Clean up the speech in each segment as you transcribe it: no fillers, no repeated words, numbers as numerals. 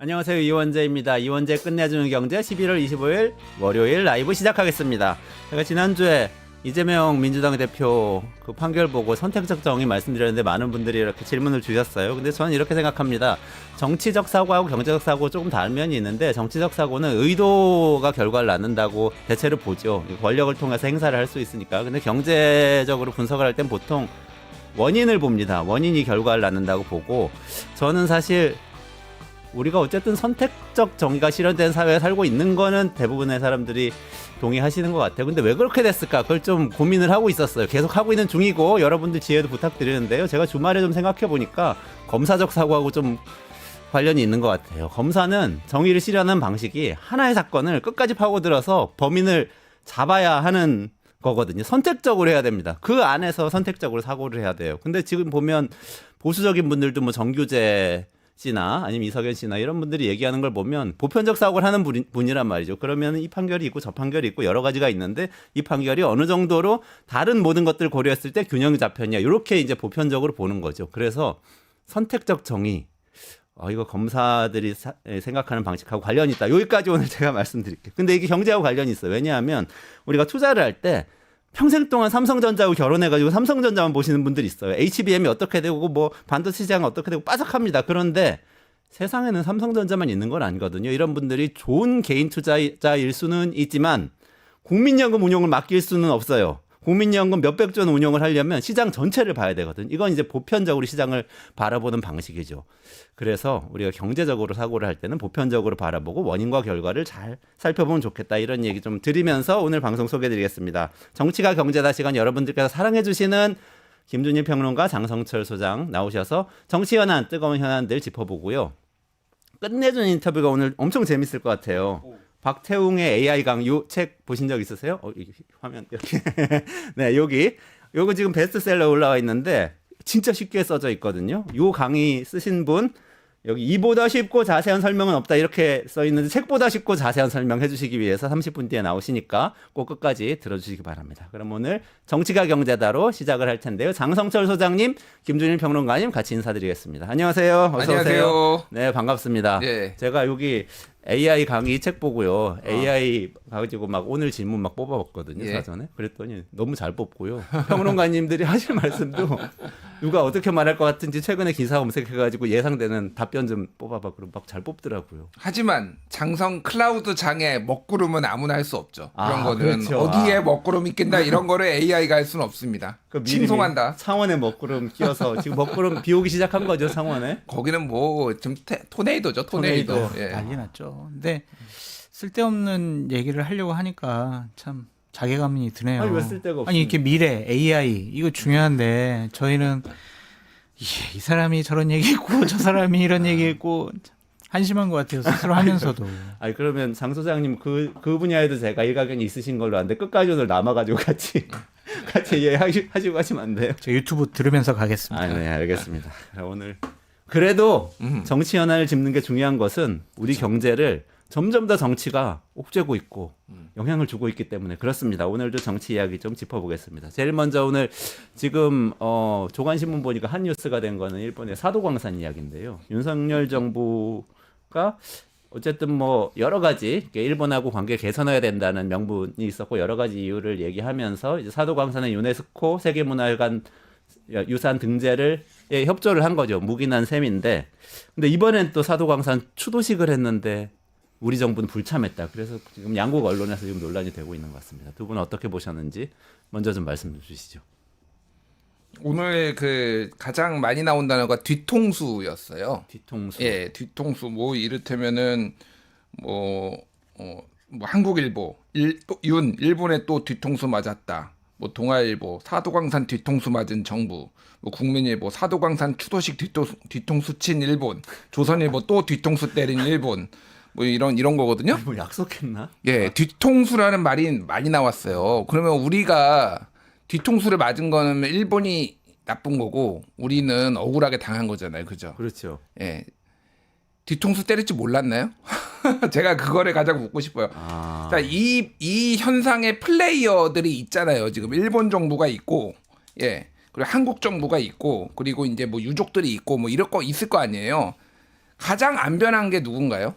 안녕하세요. 이원재입니다. 이원재 끝내주는 경제 11월 25일 월요일 라이브 시작하겠습니다. 제가 지난주에 이재명 민주당 대표 그 판결 보고 선택적 정의 말씀드렸는데 많은 분들이 이렇게 질문을 주셨어요. 근데 저는 이렇게 생각합니다. 정치적 사고하고 경제적 사고 조금 다른 면이 있는데, 정치적 사고는 의도가 결과를 낳는다고 대체로 보죠. 권력을 통해서 행사를 할 수 있으니까. 근데 경제적으로 분석을 할 땐 보통 원인을 봅니다. 원인이 결과를 낳는다고 보고, 저는 사실 우리가 어쨌든 선택적 정의가 실현된 사회에 살고 있는 거는 대부분의 사람들이 동의하시는 것 같아요. 근데 왜 그렇게 됐을까? 그걸 좀 고민을 하고 있었어요. 계속 하고 있는 중이고, 여러분들 지혜도 부탁드리는데요. 제가 주말에 좀 생각해 보니까 검사적 사고하고 좀 관련이 있는 것 같아요. 검사는 정의를 실현하는 방식이 하나의 사건을 끝까지 파고들어서 범인을 잡아야 하는 거거든요. 선택적으로 해야 됩니다. 그 안에서 선택적으로 사고를 해야 돼요. 근데 지금 보면 보수적인 분들도 뭐 정규재 씨나 아니면 이석연 씨나 이런 분들이 얘기하는 걸 보면 보편적 사고를 하는 분이란 말이죠. 그러면 이 판결이 있고 저 판결이 있고 여러 가지가 있는데, 이 판결이 어느 정도로 다른 모든 것들을 고려했을 때 균형이 잡혔냐, 이렇게 이제 보편적으로 보는 거죠. 그래서 선택적 정의, 이거 검사들이 생각하는 방식하고 관련이 있다. 여기까지 오늘 제가 말씀드릴게요. 근데 이게 경제하고 관련이 있어요. 왜냐하면 우리가 투자를 할 때 평생 동안 삼성전자하고 결혼해가지고 삼성전자만 보시는 분들이 있어요. HBM이 어떻게 되고 뭐 반도체 시장은 어떻게 되고 빠삭합니다. 그런데 세상에는 삼성전자만 있는 건 아니거든요. 이런 분들이 좋은 개인 투자자일 수는 있지만 국민연금 운용을 맡길 수는 없어요. 국민연금 몇백조 원 운용을 하려면 시장 전체를 봐야 되거든요. 이건 이제 보편적으로 시장을 바라보는 방식이죠. 그래서 우리가 경제적으로 사고를 할 때는 보편적으로 바라보고 원인과 결과를 잘 살펴보면 좋겠다, 이런 얘기 좀 드리면서 오늘 방송 소개해드리겠습니다. 정치가 경제다 시간, 여러분들께서 사랑해주시는 김준일 평론가, 장성철 소장 나오셔서 정치 현안, 뜨거운 현안들 짚어보고요. 끝내주는 인터뷰가 오늘 엄청 재밌을 것 같아요. 박태웅의 AI 강의 책 보신 적 있으세요? 이 화면 이렇게 네, 요거 지금 베스트셀러 올라와 있는데 진짜 쉽게 써져 있거든요. 요 강의 쓰신 분, 여기 이보다 쉽고 자세한 설명은 없다 이렇게 써 있는데, 책보다 쉽고 자세한 설명 해주시기 위해서 30분 뒤에 나오시니까 꼭 끝까지 들어주시기 바랍니다. 그럼 오늘 정치가 경제다로 시작을 할 텐데요. 장성철 소장님, 김준일 평론가님 같이 인사드리겠습니다. 안녕하세요. 어서 안녕하세요. 오세요. 네, 반갑습니다. 네. 제가 여기 AI 강의 책 보고요. AI 가지고 막 오늘 질문 막 뽑아봤거든요. 예. 사전에. 그랬더니 너무 잘 뽑고요. 평론가님들이 하실 말씀도 누가 어떻게 말할 것 같은지 최근에 기사 검색해가지고 예상되는 답변 좀 뽑아봐. 그럼 막 잘 뽑더라고요. 하지만 장성 클라우드 장에 먹구름은 아무나 할 수 없죠. 그런 거는 그렇죠. 어디에 먹구름이 낀다 이런 거를 AI가 할 수는 없습니다. 그 칭송한다. 창원에 먹구름 끼어서 지금 먹구름 비 오기 시작한 거죠, 창원에? 거기는 뭐 좀 토네이도죠, 토네이도. 토네이도. 예. 난리 났죠. 근데 쓸데없는 얘기를 하려고 하니까 참 자괴감이 드네요. 아니, 왜 쓸데가 아니, 이렇게 미래 AI 이거 중요한데 저희는 이 사람이 저런 얘기했고 저 사람이 이런 얘기했고 한심한 것 같아요, 스스로 하면서도. 아니, 그러면 장 소장님 그 분야에도 제가 일가견이 있으신 걸로 아는데 끝까지 오늘 남아가지고 같이 이해하시고 하시면 안 돼요? 저 유튜브 들으면서 가겠습니다. 네, 알겠습니다. 오늘 그래도 정치 현안을 짚는 게 중요한 것은 우리 경제를 점점 더 정치가 옥죄고 있고 영향을 주고 있기 때문에 그렇습니다. 오늘도 정치 이야기 좀 짚어보겠습니다. 제일 먼저 오늘 지금 조간신문 보니까 한 뉴스가 된 거는 일본의 사도광산 이야기인데요. 윤석열 정부가 어쨌든 뭐 여러 가지 일본하고 관계 개선해야 된다는 명분이 있었고 여러 가지 이유를 얘기하면서 이제 사도광산의 유네스코 세계문화유산 등재를 협조를 한 거죠. 묵인한 셈인데, 근데 이번엔 또 사도광산 추도식을 했는데 우리 정부는 불참했다. 그래서 지금 양국 언론에서 지금 논란이 되고 있는 것 같습니다. 두 분은 어떻게 보셨는지 먼저 좀 말씀해 주시죠. 오늘 그 가장 많이 나온 단어가 뒤통수였어요. 뒤통수. 예, 뒤통수. 뭐 이를테면은 뭐 한국일보, 일본에 또 뒤통수 맞았다. 뭐 동아일보 사도광산 뒤통수 맞은 정부, 뭐 국민일보 사도광산 추도식 뒤통수 친 일본, 조선일보 또 뒤통수 때린 일본, 뭐 이런 거거든요. 뭐 약속했나? 예, 뒤통수라는 말이 많이 나왔어요. 그러면 우리가 뒤통수를 맞은 거는 일본이 나쁜 거고 우리는 억울하게 당한 거잖아요, 그죠? 그렇죠. 예, 뒤통수 때릴 줄 몰랐나요? 제가 그거를 가장 묻고 싶어요. 자, 이 현상의 플레이어들이 있잖아요. 지금 일본 정부가 있고, 그리고 한국 정부가 있고, 그리고 이제 뭐 유족들이 있고, 뭐 이럴 거 있을 거 아니에요. 가장 안 변한 게 누군가요?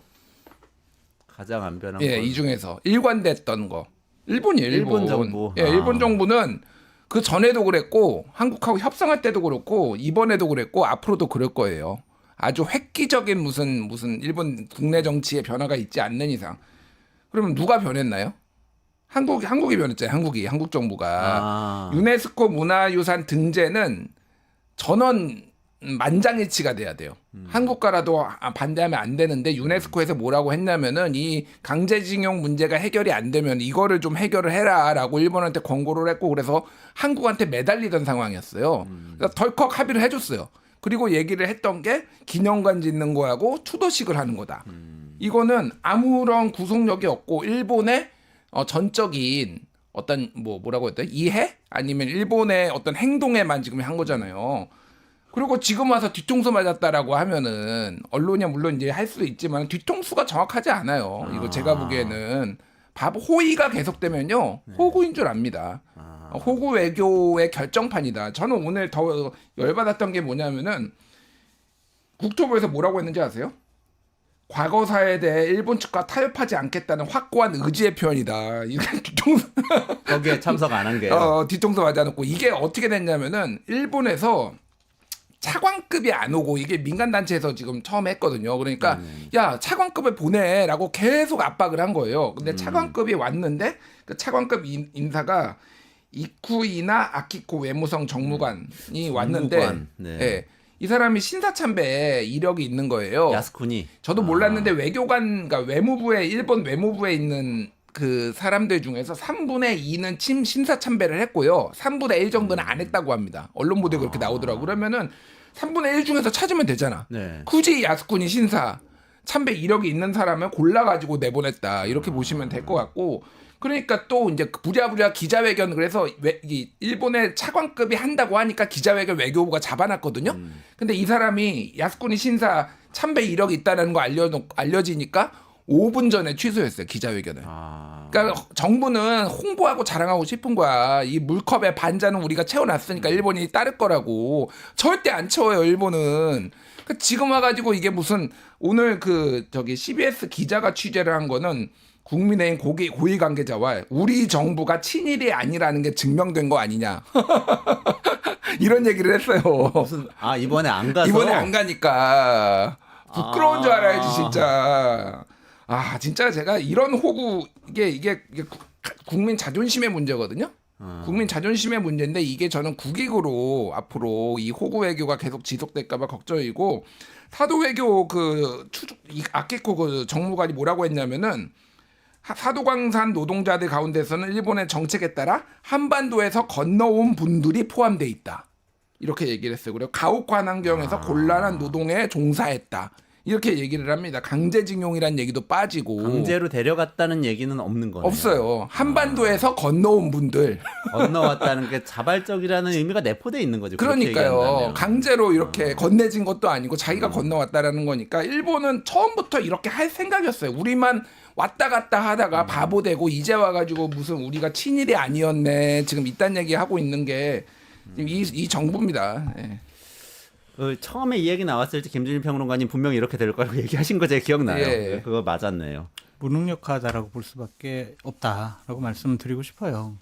가장 안 변한 예, 건 이 중에서 일관됐던 거. 일본이에요, 일본. 일본 정부. 예, 아. 일본 정부는 그 전에도 그랬고 한국하고 협상할 때도 그렇고 이번에도 그랬고 앞으로도 그럴 거예요. 아주 획기적인 무슨 일본 국내 정치의 변화가 있지 않는 이상. 그러면 누가 변했나요? 한국이 변했잖아요. 한국 정부가 아. 유네스코 문화유산 등재는 전원 만장일치가 돼야 돼요. 한국가라도 반대하면 안 되는데 유네스코에서 뭐라고 했냐면은 이 강제징용 문제가 해결이 안 되면 이거를 좀 해결을 해라라고 일본한테 권고를 했고 그래서 한국한테 매달리던 상황이었어요. 그래서 덜컥 합의를 해줬어요. 그리고 얘기를 했던 게 기념관 짓는 거하고 추도식을 하는 거다. 이거는 아무런 구속력이 없고 일본의 전적인 어떤 뭐라고 했대? 이해? 아니면 일본의 어떤 행동에만 지금 한 거잖아요. 그리고 지금 와서 뒤통수 맞았다라고 하면은 언론이 물론 이제 할 수도 있지만 뒤통수가 정확하지 않아요. 이거 제가 보기에는 호의가 계속되면요 호구인 줄 압니다. 호구 외교의 결정판이다. 저는 오늘 더 열받았던 게 뭐냐면은 국토부에서 뭐라고 했는지 아세요? 과거사에 대해 일본 측과 타협하지 않겠다는 확고한 의지의 표현이다. 이게 뒤통수 거기에 참석 안 한 게요. 뒤통수 맞아놓고 이게 어떻게 됐냐면은 일본에서 차관급이 안 오고 이게 민간단체에서 지금 처음 했거든요. 그러니까 야 차관급을 보내라고 계속 압박을 한 거예요. 근데 차관급이 왔는데 그 차관급 인사가 이쿠이나 아키코 외무성 정무관이 왔는데 네. 예, 이 사람이 신사참배 이력이 있는 거예요. 야스쿠니. 저도 몰랐는데 외교관, 그러니까 외무부에 일본 외무부에 있는 그 사람들 중에서 3분의 2는 신사참배를 했고요. 3분의 1 정도는 안 했다고 합니다. 언론 보도에 그렇게 나오더라고. 그러면은 3분의 1 중에서 찾으면 되잖아. 네. 굳이 야스쿠니 신사 참배 이력이 있는 사람을 골라가지고 내보냈다. 이렇게 보시면 될 것 같고. 그러니까 또 이제 부랴부랴 기자회견 그래서 이 일본의 차관급이 한다고 하니까 기자회견 외교부가 잡아놨거든요. 근데 이 사람이 야스쿠니 신사 참배 이력이 있다는 거 알려지니까 5분 전에 취소했어요. 기자회견을. 그러니까 정부는 홍보하고 자랑하고 싶은 거야. 이 물컵의 반잔은 우리가 채워놨으니까 일본이 따를 거라고. 절대 안 채워요. 일본은. 그러니까 지금 와가지고 이게 무슨 오늘 CBS 기자가 취재를 한 거는 국민의힘 고위 관계자와 우리 정부가 친일이 아니라는 게 증명된 거 아니냐. 이런 얘기를 했어요. 이번에 안 가서 이번에 안 가니까 부끄러운 줄 알아야지 진짜. 진짜 제가 이런 호구 이게 국민 자존심의 문제거든요. 국민 자존심의 문제인데 이게 저는 국익으로 앞으로 이 호구 외교가 계속 지속될까봐 걱정이고 사도 외교 아키코 정무관이 뭐라고 했냐면은 사도광산 노동자들 가운데서는 일본의 정책에 따라 한반도에서 건너온 분들이 포함돼 있다. 이렇게 얘기를 했어요. 그리고 가옥 환경에서 곤란한 노동에 종사했다. 이렇게 얘기를 합니다. 강제징용이란 얘기도 빠지고. 강제로 데려갔다는 얘기는 없는 거네요. 없어요. 한반도에서 건너온 분들. 건너왔다는 게 자발적이라는 의미가 내포돼 있는 거죠. 그러니까요. 강제로 이렇게 건네진 것도 아니고 자기가 건너왔다라는 거니까 일본은 처음부터 이렇게 할 생각이었어요. 우리만 왔다 갔다 하다가 바보 되고 이제 와가지고 무슨 우리가 친일이 아니었네. 지금 이딴 얘기 하고 있는 게 지금 이 정부입니다. 예. 처음에 이 얘기 나왔을 때 김준일 평론가님 분명히 이렇게 될 거라고 얘기하신 거 제가 기억나요. 예. 그거 맞았네요. 무능력하다라고 볼 수밖에 없다라고 말씀드리고 싶어요.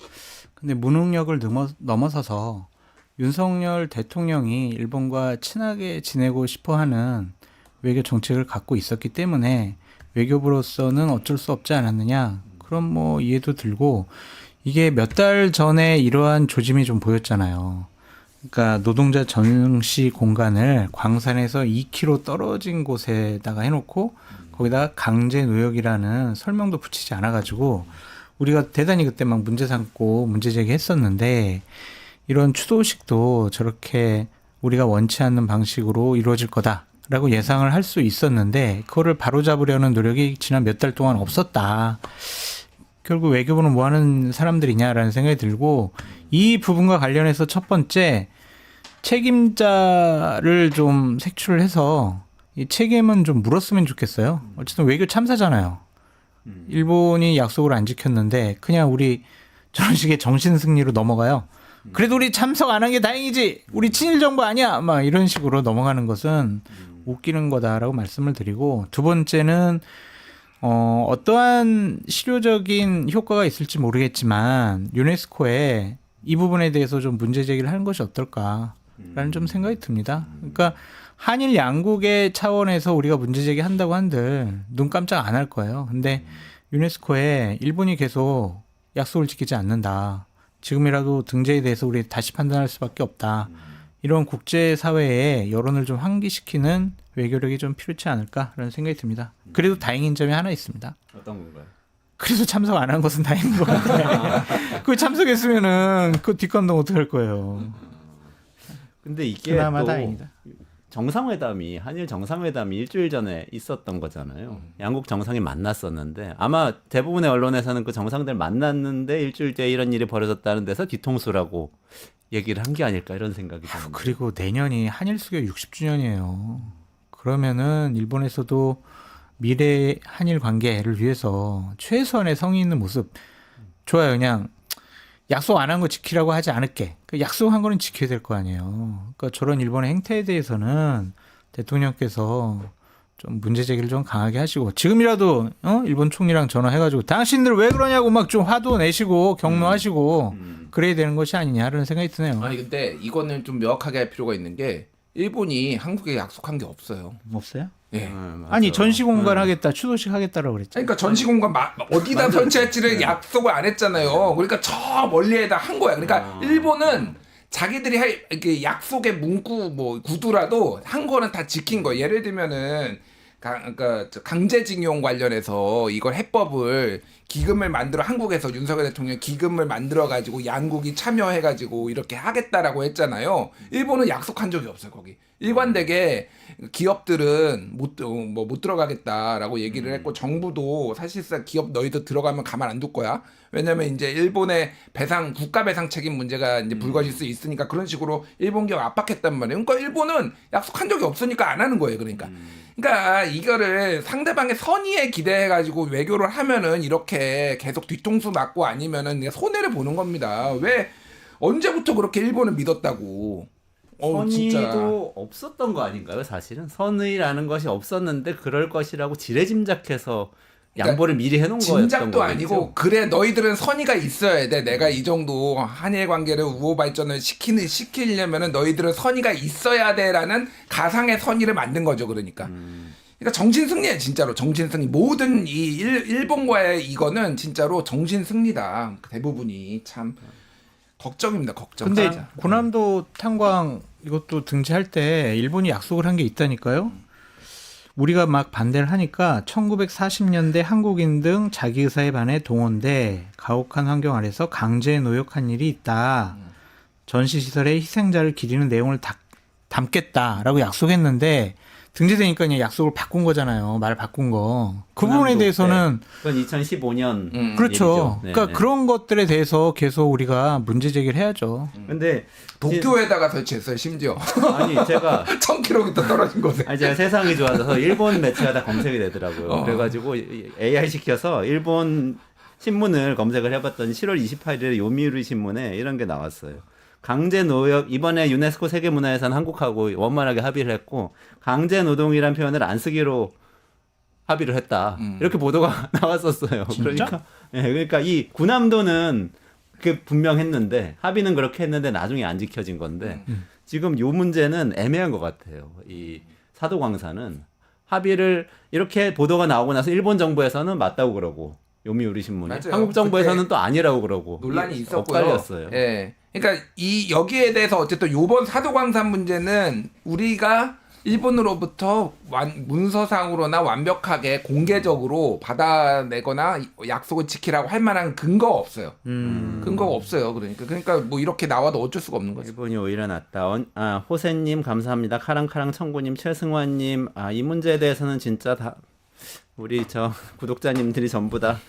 근데 무능력을 넘어서서 윤석열 대통령이 일본과 친하게 지내고 싶어하는 외교 정책을 갖고 있었기 때문에 외교부로서는 어쩔 수 없지 않았느냐. 그런 이해도 들고 이게 몇 달 전에 이러한 조짐이 좀 보였잖아요. 그러니까 노동자 전시 공간을 광산에서 2km 떨어진 곳에다가 해놓고 거기다가 강제 노역이라는 설명도 붙이지 않아가지고 우리가 대단히 그때 막 문제 삼고 문제 제기했었는데 이런 추도식도 저렇게 우리가 원치 않는 방식으로 이루어질 거다라고 예상을 할 수 있었는데 그거를 바로잡으려는 노력이 지난 몇 달 동안 없었다. 결국 외교부는 뭐 하는 사람들이냐라는 생각이 들고 이 부분과 관련해서 첫 번째 책임자를 좀 색출을 해서 이 책임은 좀 물었으면 좋겠어요. 어쨌든 외교 참사잖아요. 일본이 약속을 안 지켰는데 그냥 우리 저런 식의 정신 승리로 넘어가요. 그래도 우리 참석 안 한 게 다행이지. 우리 친일 정부 아니야. 막 이런 식으로 넘어가는 것은 웃기는 거다라고 말씀을 드리고, 두 번째는 어떠한 실효적인 효과가 있을지 모르겠지만 유네스코에 이 부분에 대해서 좀 문제 제기를 하는 것이 어떨까라는 좀 생각이 듭니다. 그러니까 한일 양국의 차원에서 우리가 문제 제기한다고 한들 눈 깜짝 안 할 거예요. 근데 유네스코에 일본이 계속 약속을 지키지 않는다. 지금이라도 등재에 대해서 우리 다시 판단할 수밖에 없다. 이런 국제사회의 여론을 좀 환기시키는 외교력이 좀 필요치 않을까라는 생각이 듭니다. 그래도 다행인 점이 하나 있습니다. 어떤 건가요? 그래서 참석 안 한 것은 다행인 것 같아요. 그 참석했으면은 그 뒷감당 어떻게 할 거예요. 근데 이게 그나마 또 다행이다. 정상회담이 한일 정상회담이 일주일 전에 있었던 거잖아요. 양국 정상이 만났었는데 아마 대부분의 언론에서는 그 정상들 만났는데 일주일 뒤에 이런 일이 벌어졌다는 데서 뒤통수라고 얘기를 한 게 아닐까 이런 생각이 드는데. 그리고 내년이 한일 수교 60주년이에요. 그러면은 일본에서도 미래 한일 관계를 위해서 최소한의 성의 있는 모습 좋아요. 그냥 약속 안 한 거 지키라고 하지 않을게. 그 약속한 거는 지켜야 될 거 아니에요. 그러니까 저런 일본의 행태에 대해서는 대통령께서 좀 문제 제기를 좀 강하게 하시고 지금이라도 일본 총리랑 전화해가지고 당신들 왜 그러냐고 막 좀 화도 내시고 격노하시고 그래야 되는 것이 아니냐라는 생각이 드네요. 아니 근데 이거는 좀 명확하게 할 필요가 있는 게 일본이 한국에 약속한 게 없어요. 없어요? 예. 아니 전시공간 하겠다, 추도식 하겠다라고 그랬죠. 그러니까 전시공간 어디다 설치할지를 약속을 안 했잖아요. 그러니까 저 멀리에다 한 거야. 그러니까 일본은 자기들이 이렇게 약속의 문구 뭐 구두라도 한 거는 다 지킨 거예요. 예를 들면은 그러니까 강제징용 관련해서 이걸 해법을 기금을 만들어 한국에서 윤석열 대통령 기금을 만들어 가지고 양국이 참여해 가지고 이렇게 하겠다라고 했잖아요. 일본은 약속한 적이 없어요. 거기 일관되게 기업들은 못 들어가겠다라고 얘기를 했고 정부도 사실상 기업 너희들 들어가면 가만 안 둘 거야. 왜냐면 이제 일본의 배상 국가 배상 책임 문제가 이제 불거질 수 있으니까 그런 식으로 일본 기업 압박했단 말이에요. 그러니까 일본은 약속한 적이 없으니까 안 하는 거예요. 그러니까 이거를 상대방의 선의에 기대해 가지고 외교를 하면은 이렇게 계속 뒤통수 맞고 아니면은 그냥 손해를 보는 겁니다. 왜 언제부터 그렇게 일본을 믿었다고? 선의도 없었던 거 아닌가요? 사실은 선의라는 것이 없었는데 그럴 것이라고 지레짐작해서 양보를 미리 해놓은 거였던 거죠. 짐작도 아니고 그래 너희들은 선의가 있어야 돼. 내가 이 정도 한일 관계를 우호 발전을 시키려면은 너희들은 선의가 있어야 돼라는 가상의 선의를 만든 거죠. 그러니까 정신 승리예요. 진짜로 정신 승리. 모든 이 일본과의 이거는 진짜로 정신 승리다. 대부분이 참 걱정입니다. 걱정. 근데 진짜. 고남도 탄광 이것도 등재할 때 일본이 약속을 한 게 있다니까요. 우리가 막 반대를 하니까 1940년대 한국인 등 자기 의사에 반해 동원돼 가혹한 환경 아래서 강제 노역한 일이 있다. 전시시설의 희생자를 기리는 내용을 담겠다라고 약속했는데 등재되니까 그냥 약속을 바꾼 거잖아요. 말 바꾼 거. 그 부분에 대해서는 그건 2015년 그렇죠. 일이죠. 그러니까 그런 것들에 대해서 계속 우리가 문제 제기를 해야죠. 근데 도쿄에다가 설치했어요. 심지어 아니 제가 1000km 떨어진 곳에. 아니 제가 세상이 좋아져서 일본 매체가 다 검색이 되더라고요. 그래가지고 AI 시켜서 일본 신문을 검색을 해봤더니 7월 28일에 요미우리 신문에 이런 게 나왔어요. 강제 노역 이번에 유네스코 세계문화유산 한국하고 원만하게 합의를 했고 강제 노동이란 표현을 안 쓰기로 합의를 했다. 이렇게 보도가 나왔었어요. 진짜? 그러니까 이 군함도는 그 분명했는데 합의는 그렇게 했는데 나중에 안 지켜진 건데 지금 요 문제는 애매한 것 같아요. 이 사도광산은 합의를 이렇게 보도가 나오고 나서 일본 정부에서는 맞다고 그러고 요미우리 신문이 맞아요. 한국 정부에서는 또 아니라고 그러고 논란이 있었고요. 엇갈렸어요. 예. 그러니까 여기에 대해서 어쨌든 요번 사도광산 문제는 우리가 일본으로부터 문서상으로나 완벽하게 공개적으로 받아내거나 약속을 지키라고 할 만한 근거가 없어요. 근거가 없어요. 그러니까 뭐 이렇게 나와도 어쩔 수가 없는 거죠. 일본이 오히려 낫다. 호세님 감사합니다. 카랑카랑 청구님, 최승환님. 이 문제에 대해서는 진짜 다 우리 저 구독자님들이 전부 다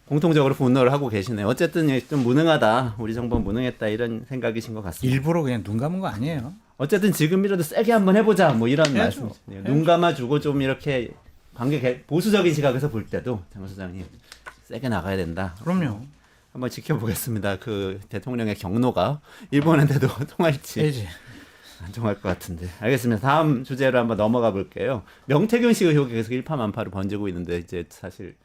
공통적으로 분노를 하고 계시네요. 어쨌든 좀 무능하다. 우리 정부 무능했다 이런 생각이신 것 같습니다. 일부러 그냥 눈 감은 거 아니에요. 어쨌든 지금이라도 세게 한번 해보자. 뭐 이런 해야죠. 말씀이시네요. 눈 감아주고 좀 이렇게 보수적인 시각에서 볼 때도 장 소장님 세게 나가야 된다. 그럼요. 한번 지켜보겠습니다. 그 대통령의 경로가 일본한테도 통할지 해야지. 안 통할 것 같은데. 알겠습니다. 다음 주제로 한번 넘어가 볼게요. 명태균 씨 의혹이 계속 일파만파로 번지고 있는데 이제 사실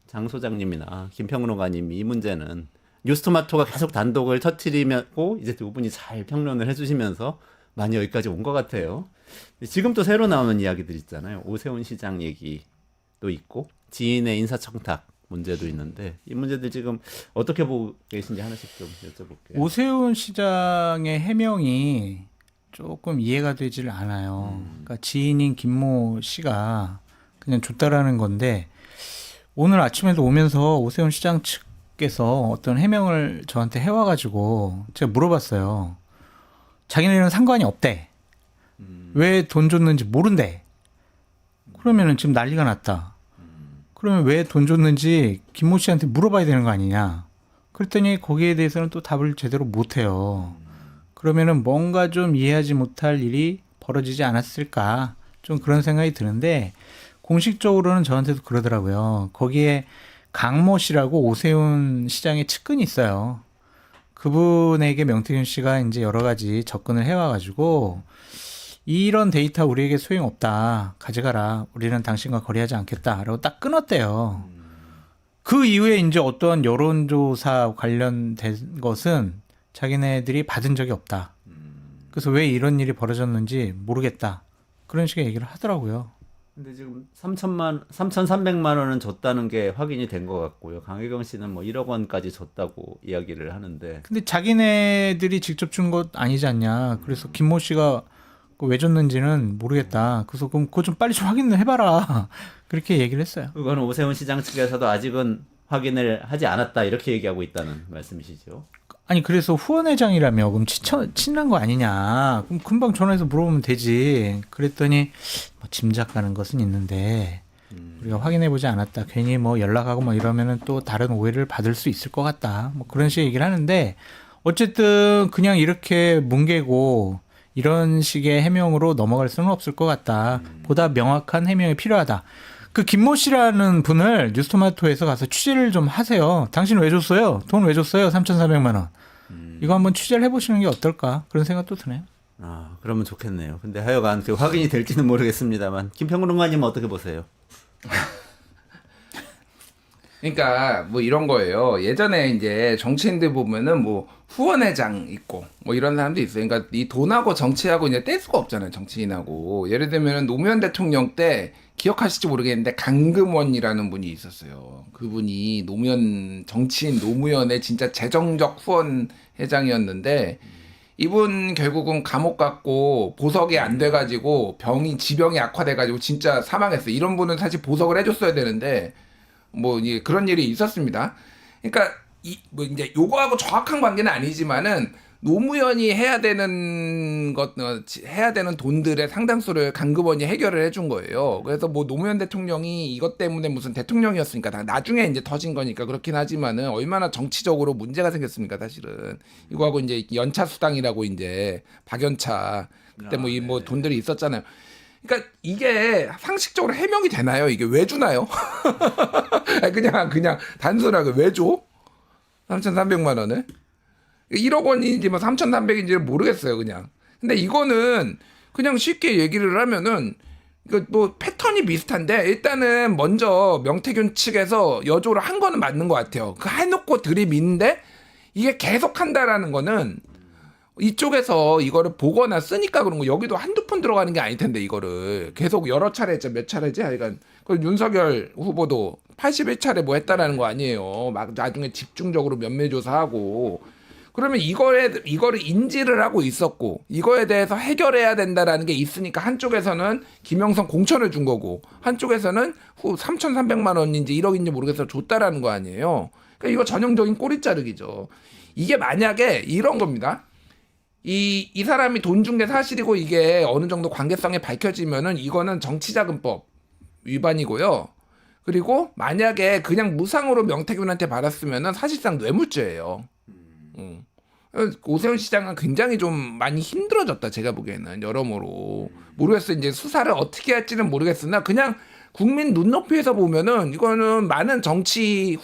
장 소장님이나 김평론가님이 이 문제는 뉴스토마토가 계속 단독을 터뜨리고 이제 두 분이 잘 평론을 해주시면서 많이 여기까지 온 것 같아요. 지금 또 새로 나오는 이야기들 있잖아요. 오세훈 시장 얘기도 있고 지인의 인사청탁 문제도 있는데 이 문제들 지금 어떻게 보고 계신지 하나씩 좀 여쭤볼게요. 오세훈 시장의 해명이 조금 이해가 되질 않아요. 그러니까 지인인 김모 씨가 그냥 줬다라는 건데 오늘 아침에도 오면서 오세훈 시장 측에서 어떤 해명을 저한테 해와가지고 제가 물어봤어요. 자기네는 상관이 없대. 왜 돈 줬는지 모른대. 그러면은 지금 난리가 났다. 그러면 왜 돈 줬는지 김모 씨한테 물어봐야 되는 거 아니냐. 그랬더니 거기에 대해서는 또 답을 제대로 못해요. 그러면은 뭔가 좀 이해하지 못할 일이 벌어지지 않았을까. 좀 그런 생각이 드는데 공식적으로는 저한테도 그러더라고요. 거기에 강모 씨라고 오세훈 시장의 측근이 있어요. 그분에게 명태균 씨가 이제 여러 가지 접근을 해와가지고 이런 데이터 우리에게 소용없다. 가져가라. 우리는 당신과 거래하지 않겠다라고 딱 끊었대요. 그 이후에 이제 어떤 여론조사 관련된 것은 자기네들이 받은 적이 없다. 그래서 왜 이런 일이 벌어졌는지 모르겠다. 그런 식의 얘기를 하더라고요. 근데 지금 3,300만 원은 줬다는 게 확인이 된 것 같고요. 강혜경 씨는 뭐 1억 원까지 줬다고 이야기를 하는데. 근데 자기네들이 직접 준 것 아니지 않냐. 그래서 김모 씨가 왜 줬는지는 모르겠다. 그래서 그럼 그거 좀 빨리 좀 확인을 해봐라. 그렇게 얘기를 했어요. 그거는 오세훈 시장 측에서도 아직은 확인을 하지 않았다 이렇게 얘기하고 있다는 말씀이시죠? 아니 그래서 후원회장이라며 그럼 친한 거 아니냐. 그럼 금방 전화해서 물어보면 되지. 그랬더니 뭐 짐작가는 것은 있는데 우리가 확인해보지 않았다. 괜히 뭐 연락하고 뭐 이러면은 또 다른 오해를 받을 수 있을 것 같다. 뭐 그런 식의 얘기를 하는데 어쨌든 그냥 이렇게 뭉개고 이런 식의 해명으로 넘어갈 수는 없을 것 같다. 보다 명확한 해명이 필요하다. 그 김모 씨라는 분을 뉴스토마토에서 가서 취재를 좀 하세요. 당신 왜 줬어요? 돈 왜 줬어요? 3,400만 원. 이거 한번 취재를 해보시는 게 어떨까? 그런 생각도 드네요. 아, 그러면 좋겠네요. 근데 하여간 그 확인이 될지는 모르겠습니다만 김평론가님은 어떻게 보세요? 그러니까 뭐 이런 거예요. 예전에 이제 정치인들 보면은 뭐 후원회장 있고 뭐 이런 사람도 있어요. 그러니까 이 돈하고 정치하고 이제 뗄 수가 없잖아요. 정치인하고. 예를 들면은 노무현 대통령 때 기억하실지 모르겠는데 강금원이라는 분이 있었어요. 그분이 노무현 정치인 노무현의 진짜 재정적 후원 회장이었는데 이분 결국은 감옥 갔고 보석이 안 돼가지고 지병이 악화돼가지고 진짜 사망했어요. 이런 분은 사실 보석을 해줬어야 되는데 뭐 이제 그런 일이 있었습니다. 그러니까 뭐 이제 요거하고 정확한 관계는 아니지만은 노무현이 해야 되는 돈들의 상당수를 강금원이 해결을 해준 거예요. 그래서 뭐 노무현 대통령이 이것 때문에 무슨 대통령이었으니까 나중에 이제 터진 거니까 그렇긴 하지만은 얼마나 정치적으로 문제가 생겼습니까, 사실은. 이거하고 이제 연차 수당이라고 이제 박연차 그때 뭐 이 뭐 돈들이 있었잖아요. 그러니까 이게 상식적으로 해명이 되나요? 이게 왜 주나요? 그냥 단순하게 왜 줘? 3,300만 원을? 1억 원인지 뭐 3,300인지를 모르겠어요, 그냥. 근데 이거는 그냥 쉽게 얘기를 하면은 이거 뭐 패턴이 비슷한데 일단은 먼저 명태균 측에서 여조를 한 거는 맞는 것 같아요. 그 해놓고 들이미는데 이게 계속 한다라는 거는 이쪽에서 이거를 보거나 쓰니까 그런 거 여기도 한두 푼 들어가는 게 아닐 텐데 이거를 계속 여러 차례 했죠. 몇 차례지? 하여간 그 윤석열 후보도 81차례 뭐 했다라는 거 아니에요. 막 나중에 집중적으로 면밀 조사하고 그러면 이거를 인지를 하고 있었고 이거에 대해서 해결해야 된다라는 게 있으니까 한쪽에서는 김영선 공천을 준 거고 한쪽에서는 후 3,300만 원인지 1억인지 모르겠어 줬다라는 거 아니에요. 그러니까 이거 전형적인 꼬리 자르기죠. 이게 만약에 이런 겁니다. 이 사람이 돈 준 게 사실이고 이게 어느 정도 관계성이 밝혀지면은 이거는 정치자금법 위반이고요. 그리고 만약에 그냥 무상으로 명태균한테 받았으면은 사실상 뇌물죄예요. 오세훈 시장은 굉장히 좀 많이 힘들어졌다 제가 보기에는 여러모로 모르겠어요. 이제 수사를 어떻게 할지는 모르겠으나 그냥 국민 눈높이에서 보면은 이거는 많은 정치인의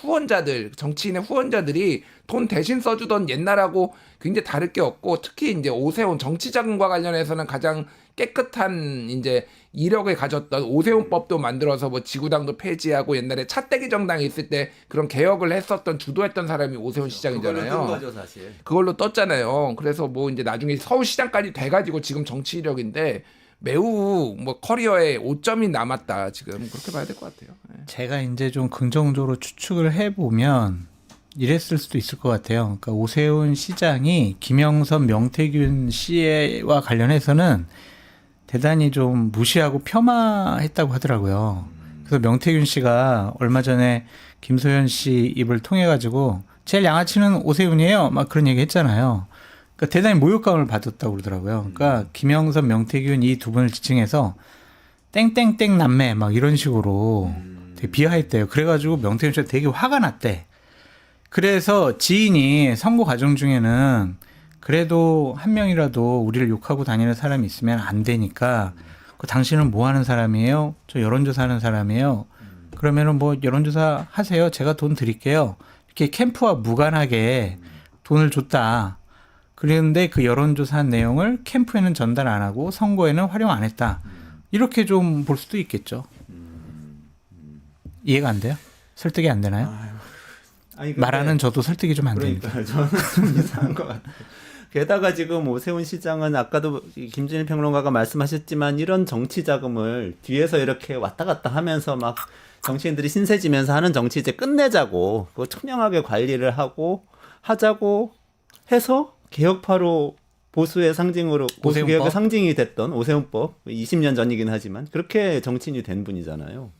후원자들이 돈 대신 써주던 옛날하고 굉장히 다를 게 없고, 특히 이제 오세훈 정치자금과 관련해서는 가장 깨끗한 이제 이력을 가졌던 오세훈법도 만들어서 뭐 지구당도 폐지하고 옛날에 차떼기 정당이 있을 때 그런 개혁을 했었던 주도했던 사람이 오세훈 시장이잖아요. 그걸로 뜬 거죠, 사실. 그걸로 떴잖아요. 그래서 뭐 이제 나중에 서울시장까지 돼가지고 지금 정치 이력인데 매우 뭐 커리어에 5점이 남았다, 지금 그렇게 봐야 될 것 같아요. 네. 제가 이제 좀 긍정적으로 추측을 해보면 이랬을 수도 있을 것 같아요. 그러니까 오세훈 시장이 김영선, 명태균 씨와 관련해서는 대단히 좀 무시하고 폄하했다고 하더라고요. 그래서 명태균 씨가 얼마 전에 김소연 씨 입을 통해 가지고 제일 양아치는 오세훈이에요, 막 그런 얘기 했잖아요. 그러니까 대단히 모욕감을 받았다고 그러더라고요. 그러니까 김영선, 명태균 이 두 분을 지칭해서 땡땡땡 남매 막 이런 식으로 되게 비하했대요. 그래가지고 명태균 씨가 되게 화가 났대. 그래서 지인이 선거 과정 중에는 그래도 한 명이라도 우리를 욕하고 다니는 사람이 있으면 안 되니까, 그 당신은 뭐 하는 사람이에요? 저 여론조사 하는 사람이에요. 그러면은 뭐 여론조사 하세요. 제가 돈 드릴게요. 이렇게 캠프와 무관하게 돈을 줬다. 그런데 그 여론조사한 내용을 캠프에는 전달 안 하고 선거에는 활용 안 했다. 이렇게 좀 볼 수도 있겠죠. 이해가 안 돼요? 설득이 안 되나요? 아니, 말하는 저도 설득이 좀 안 됩니다. 그러니까 저는 좀 이상한 것 같아요. 게다가 지금 오세훈 시장은 아까도 김준일 평론가가 말씀하셨지만 이런 정치 자금을 뒤에서 이렇게 왔다 갔다 하면서 막 정치인들이 신세지면서 하는 정치 이제 끝내자고, 그거 투명하게 관리를 하자고 해서 개혁파로 보수의 상징으로, 보수 개혁의 상징이 됐던 오세훈법, 20년 전이긴 하지만 그렇게 정치인이 된 분이잖아요.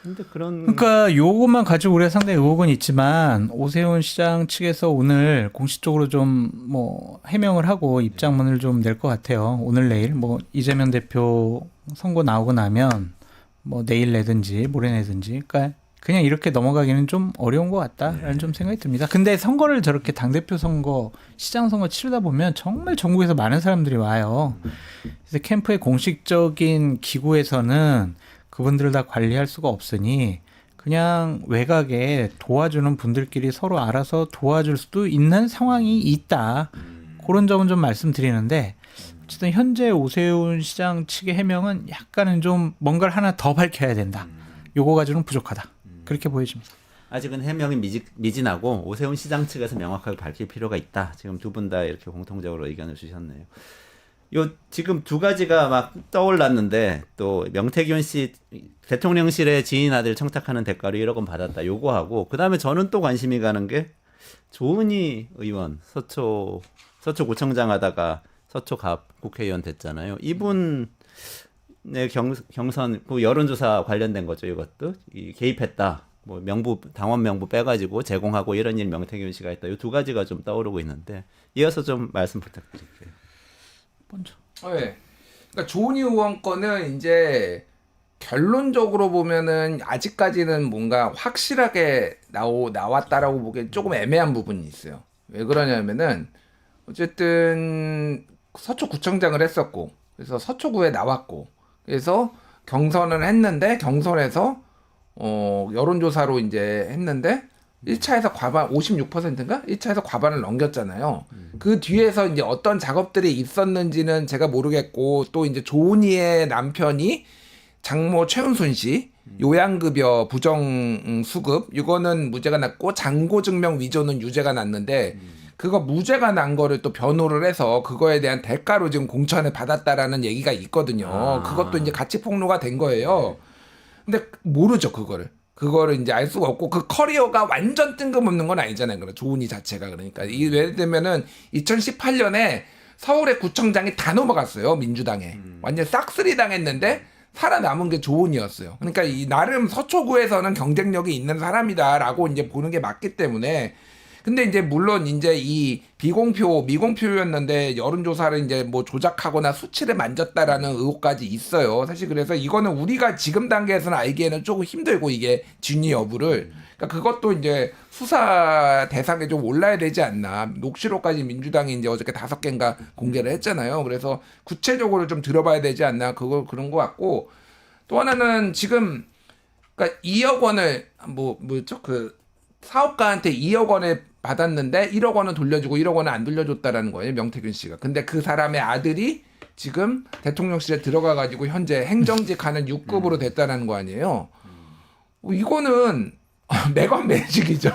근데 그러니까 요것만 가지고 우리가 상당히 의혹은 있지만, 오세훈 시장 측에서 오늘 공식적으로 좀 뭐 해명을 하고 입장문을 좀 낼 것 같아요. 오늘 내일 뭐 이재명 대표 선거 나오고 나면 뭐 내일 내든지 모레 내든지, 그러니까 그냥 이렇게 넘어가기는 좀 어려운 것 같다라는 좀 생각이 듭니다. 근데 선거를 저렇게 당대표 선거, 시장 선거 치르다 보면 정말 전국에서 많은 사람들이 와요. 그래서 캠프의 공식적인 기구에서는 그분들을 다 관리할 수가 없으니 그냥 외곽에 도와주는 분들끼리 서로 알아서 도와줄 수도 있는 상황이 있다. 그런 점은 좀 말씀드리는데, 어쨌든 현재 오세훈 시장 측의 해명은 약간은 좀 뭔가를 하나 더 밝혀야 된다. 요거 가지고는 부족하다. 그렇게 보여집니다. 아직은 해명이 미진하고 오세훈 시장 측에서 명확하게 밝힐 필요가 있다. 지금 두 분 다 이렇게 공통적으로 의견을 주셨네요. 요 지금 두 가지가 막 떠올랐는데, 또 명태균 씨 대통령실에 지인 아들 청탁하는 대가로 1억 원 받았다, 요거하고, 그다음에 저는 또 관심이 가는 게 조은희 의원, 서초구청장 하다가 서초갑 국회의원 됐잖아요. 이분의 경선 그 여론조사 관련된 거죠. 이것도 개입했다, 뭐 명부, 당원 명부 빼가지고 제공하고 이런 일 명태균 씨가 했다. 이 두 가지가 좀 떠오르고 있는데, 이어서 좀 말씀 부탁드릴게요. 먼저. 네. 그러니까 조은희 의원 건은 이제 결론적으로 보면은 아직까지는 뭔가 확실하게 나왔다라고 보기엔 조금 애매한 부분이 있어요. 왜 그러냐면은 어쨌든 서초구청장을 했었고, 그래서 서초구에 나왔고, 그래서 경선을 했는데 경선에서 여론조사로 이제 했는데 1차에서 과반 56%인가? 1차에서 과반을 넘겼잖아요. 그 뒤에서 이제 어떤 작업들이 있었는지는 제가 모르겠고, 또 이제 조은희의 남편이 장모 최은순 씨 요양급여 부정 수급, 이거는 무죄가 났고 잔고증명 위조는 유죄가 났는데, 그거 무죄가 난 거를 또 변호를 해서 그거에 대한 대가로 지금 공천을 받았다라는 얘기가 있거든요. 그것도 이제 같이 폭로가 된 거예요. 근데 모르죠, 그거를 이제 알 수가 없고, 그 커리어가 완전 뜬금없는 건 아니잖아요. 그래, 조은희 자체가. 그러니까 예를 들면은 2018년에 서울의 구청장이 다 넘어갔어요, 민주당에. 완전 싹쓸이 당했는데 살아남은 게 조은희였어요. 그러니까 이 나름 서초구에서는 경쟁력이 있는 사람이다라고 이제 보는 게 맞기 때문에. 근데 이제 물론 이제 이 미공표였는데 여론조사를 이제 뭐 조작하거나 수치를 만졌다라는 의혹까지 있어요. 사실 그래서 이거는 우리가 지금 단계에서는 알기에는 조금 힘들고, 이게 진위 여부를. 그러니까 그것도 이제 수사 대상에 좀 올라야 되지 않나. 녹취록까지 민주당이 이제 어저께 5개인가 공개를 했잖아요. 그래서 구체적으로 좀 들어봐야 되지 않나. 그런 것 같고. 또 하나는 지금 그러니까 2억 원을 뭐죠 그 사업가한테 2억 원을 받았는데 1억 원은 돌려주고 1억 원은 안 돌려줬다라는 거예요, 명태균 씨가. 근데 그 사람의 아들이 지금 대통령실에 들어가 가지고 현재 행정직 하는 6급으로 됐다라는 거 아니에요. 이거는 매관 매직이죠.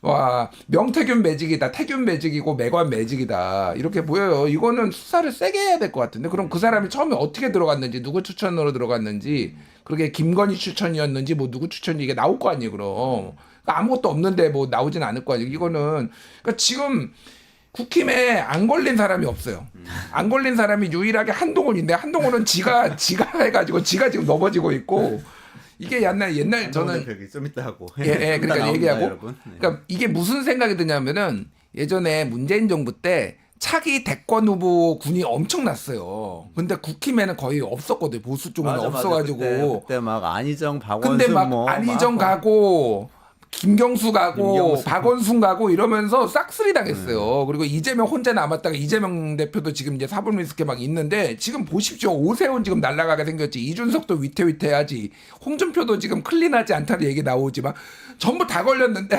와, 명태균 매직이다, 태균 매직이고 매관 매직이다 이렇게 보여요. 이거는 수사를 세게 해야 될 것 같은데. 그럼 그 사람이 처음에 어떻게 들어갔는지, 누구 추천으로 들어갔는지, 그렇게 김건희 추천이었는지 뭐 누구 추천이 이게 나올 거 아니에요. 그럼 그러니까 아무것도 없는데 뭐 나오진 않을 거 아니에요. 이거는 그러니까 지금 국힘에 안 걸린 사람이 없어요. 안 걸린 사람이 유일하게 한동훈인데, 한동훈은 지가 해가지고 지가 지금 넘어지고 있고. 이게 옛날 저는 좀 이따 하고 그러니까 나옵니다, 얘기하고 여러분. 네. 그러니까 이게 무슨 생각이 드냐면은 예전에 문재인 정부 때 차기 대권 후보 군이 엄청났어요. 근데 국힘에는 거의 없었거든요. 보수 쪽은 맞아, 없어가지고. 그때 막 안희정, 박원순 근데 막 뭐 안희정 막 가고 김경수 가고 김경수. 박원순 가고 이러면서 싹쓸이 당했어요. 그리고 이재명 혼자 남았다가 이재명 대표도 지금 이제 사법 리스크에 막 있는데, 지금 보십시오. 오세훈 지금 날아가게 생겼지. 이준석도 위태위태하지. 홍준표도 지금 클린하지 않다는 얘기 나오지만 전부 다 걸렸는데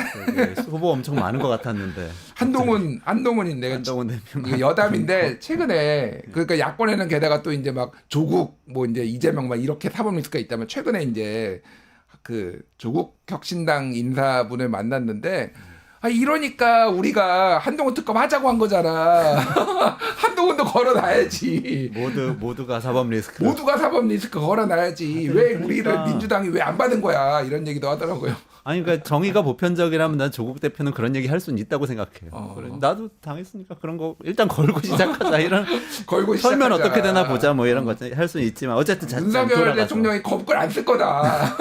후보 엄청 많은 것 같았는데 한동훈인데 한동훈 대표만 이게 여담인데, 최근에 그러니까 야권에는 게다가 또 이제 막 조국 뭐 이제 이재명 막 이렇게 사법 리스크가 있다면, 최근에 이제 그 조국 혁신당 인사분을 만났는데, 이러니까 우리가 한동훈 특검 하자고 한 거잖아. 한동훈도 걸어놔야지. 모두가 사법 리스크. 모두가 사법 리스크 걸어놔야지. 왜 우리를 민주당이 왜 안 받은 거야? 이런 얘기도 하더라고요. 아니 그러니까 정의가 보편적이라면 난 조국 대표는 그런 얘기 할 수는 있다고 생각해요. 그래, 나도 당했으니까 그런 거 일단 걸고 시작하자 이런. 걸고 설면 시작하자. 어떻게 되나 보자 뭐 이런 거 할 수는 있지만 어쨌든 윤석열 대통령이 겁을 안 쓸 거다.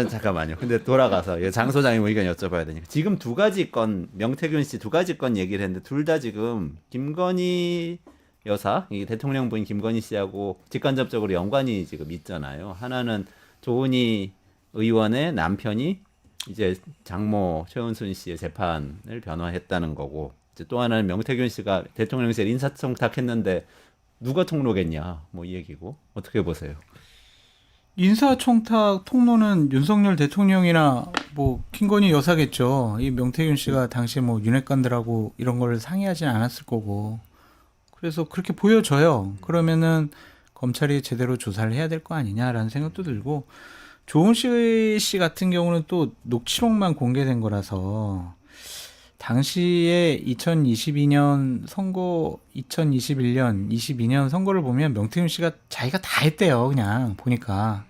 잠깐만요. 근데 돌아가서 장 소장님 의견 여쭤봐야 되니까, 지금 두 가지 건, 명태균 씨 두 가지 건 얘기를 했는데 둘 다 지금 김건희 여사, 이 대통령 부인 김건희 씨하고 직간접적으로 연관이 지금 있잖아요. 하나는 조은희 의원의 남편이 이제 장모 최은순 씨의 재판을 변호했다는 거고, 이제 또 하나는 명태균 씨가 대통령실 인사청탁했는데 누가 통로겠냐 뭐 이 얘기고, 어떻게 보세요? 인사청탁 통로는 윤석열 대통령이나 뭐 김건희 여사겠죠. 이 명태균 씨가 당시에 뭐 윤핵관들하고 이런 걸 상의하진 않았을 거고. 그래서 그렇게 보여져요. 그러면은 검찰이 제대로 조사를 해야 될 거 아니냐라는 생각도 들고, 조은실 씨 같은 경우는 또 녹취록만 공개된 거라서 당시에 2022년 선거, 2021년, 22년 선거를 보면 명태균 씨가 자기가 다 했대요. 그냥 보니까.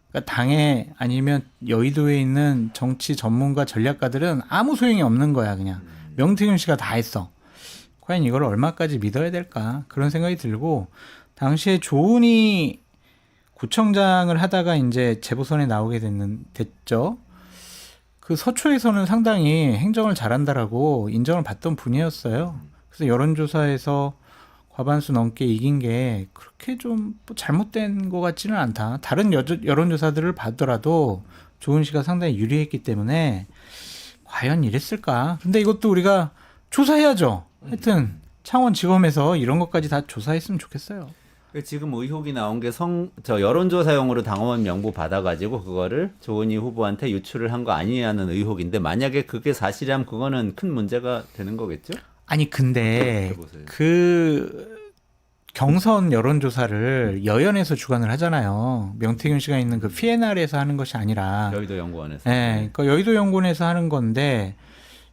그러니까 당에 아니면 여의도에 있는 정치 전문가 전략가들은 아무 소용이 없는 거야. 그냥 명태균 씨가 다 했어. 과연 이걸 얼마까지 믿어야 될까? 그런 생각이 들고, 당시에 조은희 구청장을 하다가 이제 재보선에 나오게 됐죠. 그 서초에서는 상당히 행정을 잘한다라고 인정을 받던 분이었어요. 그래서 여론조사에서 과반수 넘게 이긴 게 그렇게 좀뭐 잘못된 것 같지는 않다. 다른 여론조사들을 봐더라도 조은 씨가 상당히 유리했기 때문에 과연 이랬을까? 근데 이것도 우리가 조사해야죠. 하여튼 창원지검에서 이런 것까지 다 조사했으면 좋겠어요. 지금 의혹이 나온 게 여론조사용으로 당원 명부 받아가지고 그거를 조은희 후보한테 유출을 한 거 아니냐는 의혹인데, 만약에 그게 사실이라면 그거는 큰 문제가 되는 거겠죠? 아니 근데 그 경선 여론조사를 여연에서 주관을 하잖아요. 명태균 씨가 있는 그 PNR에서 하는 것이 아니라 여의도 연구원에서. 네, 그러니까 여의도 연구원에서 하는 건데,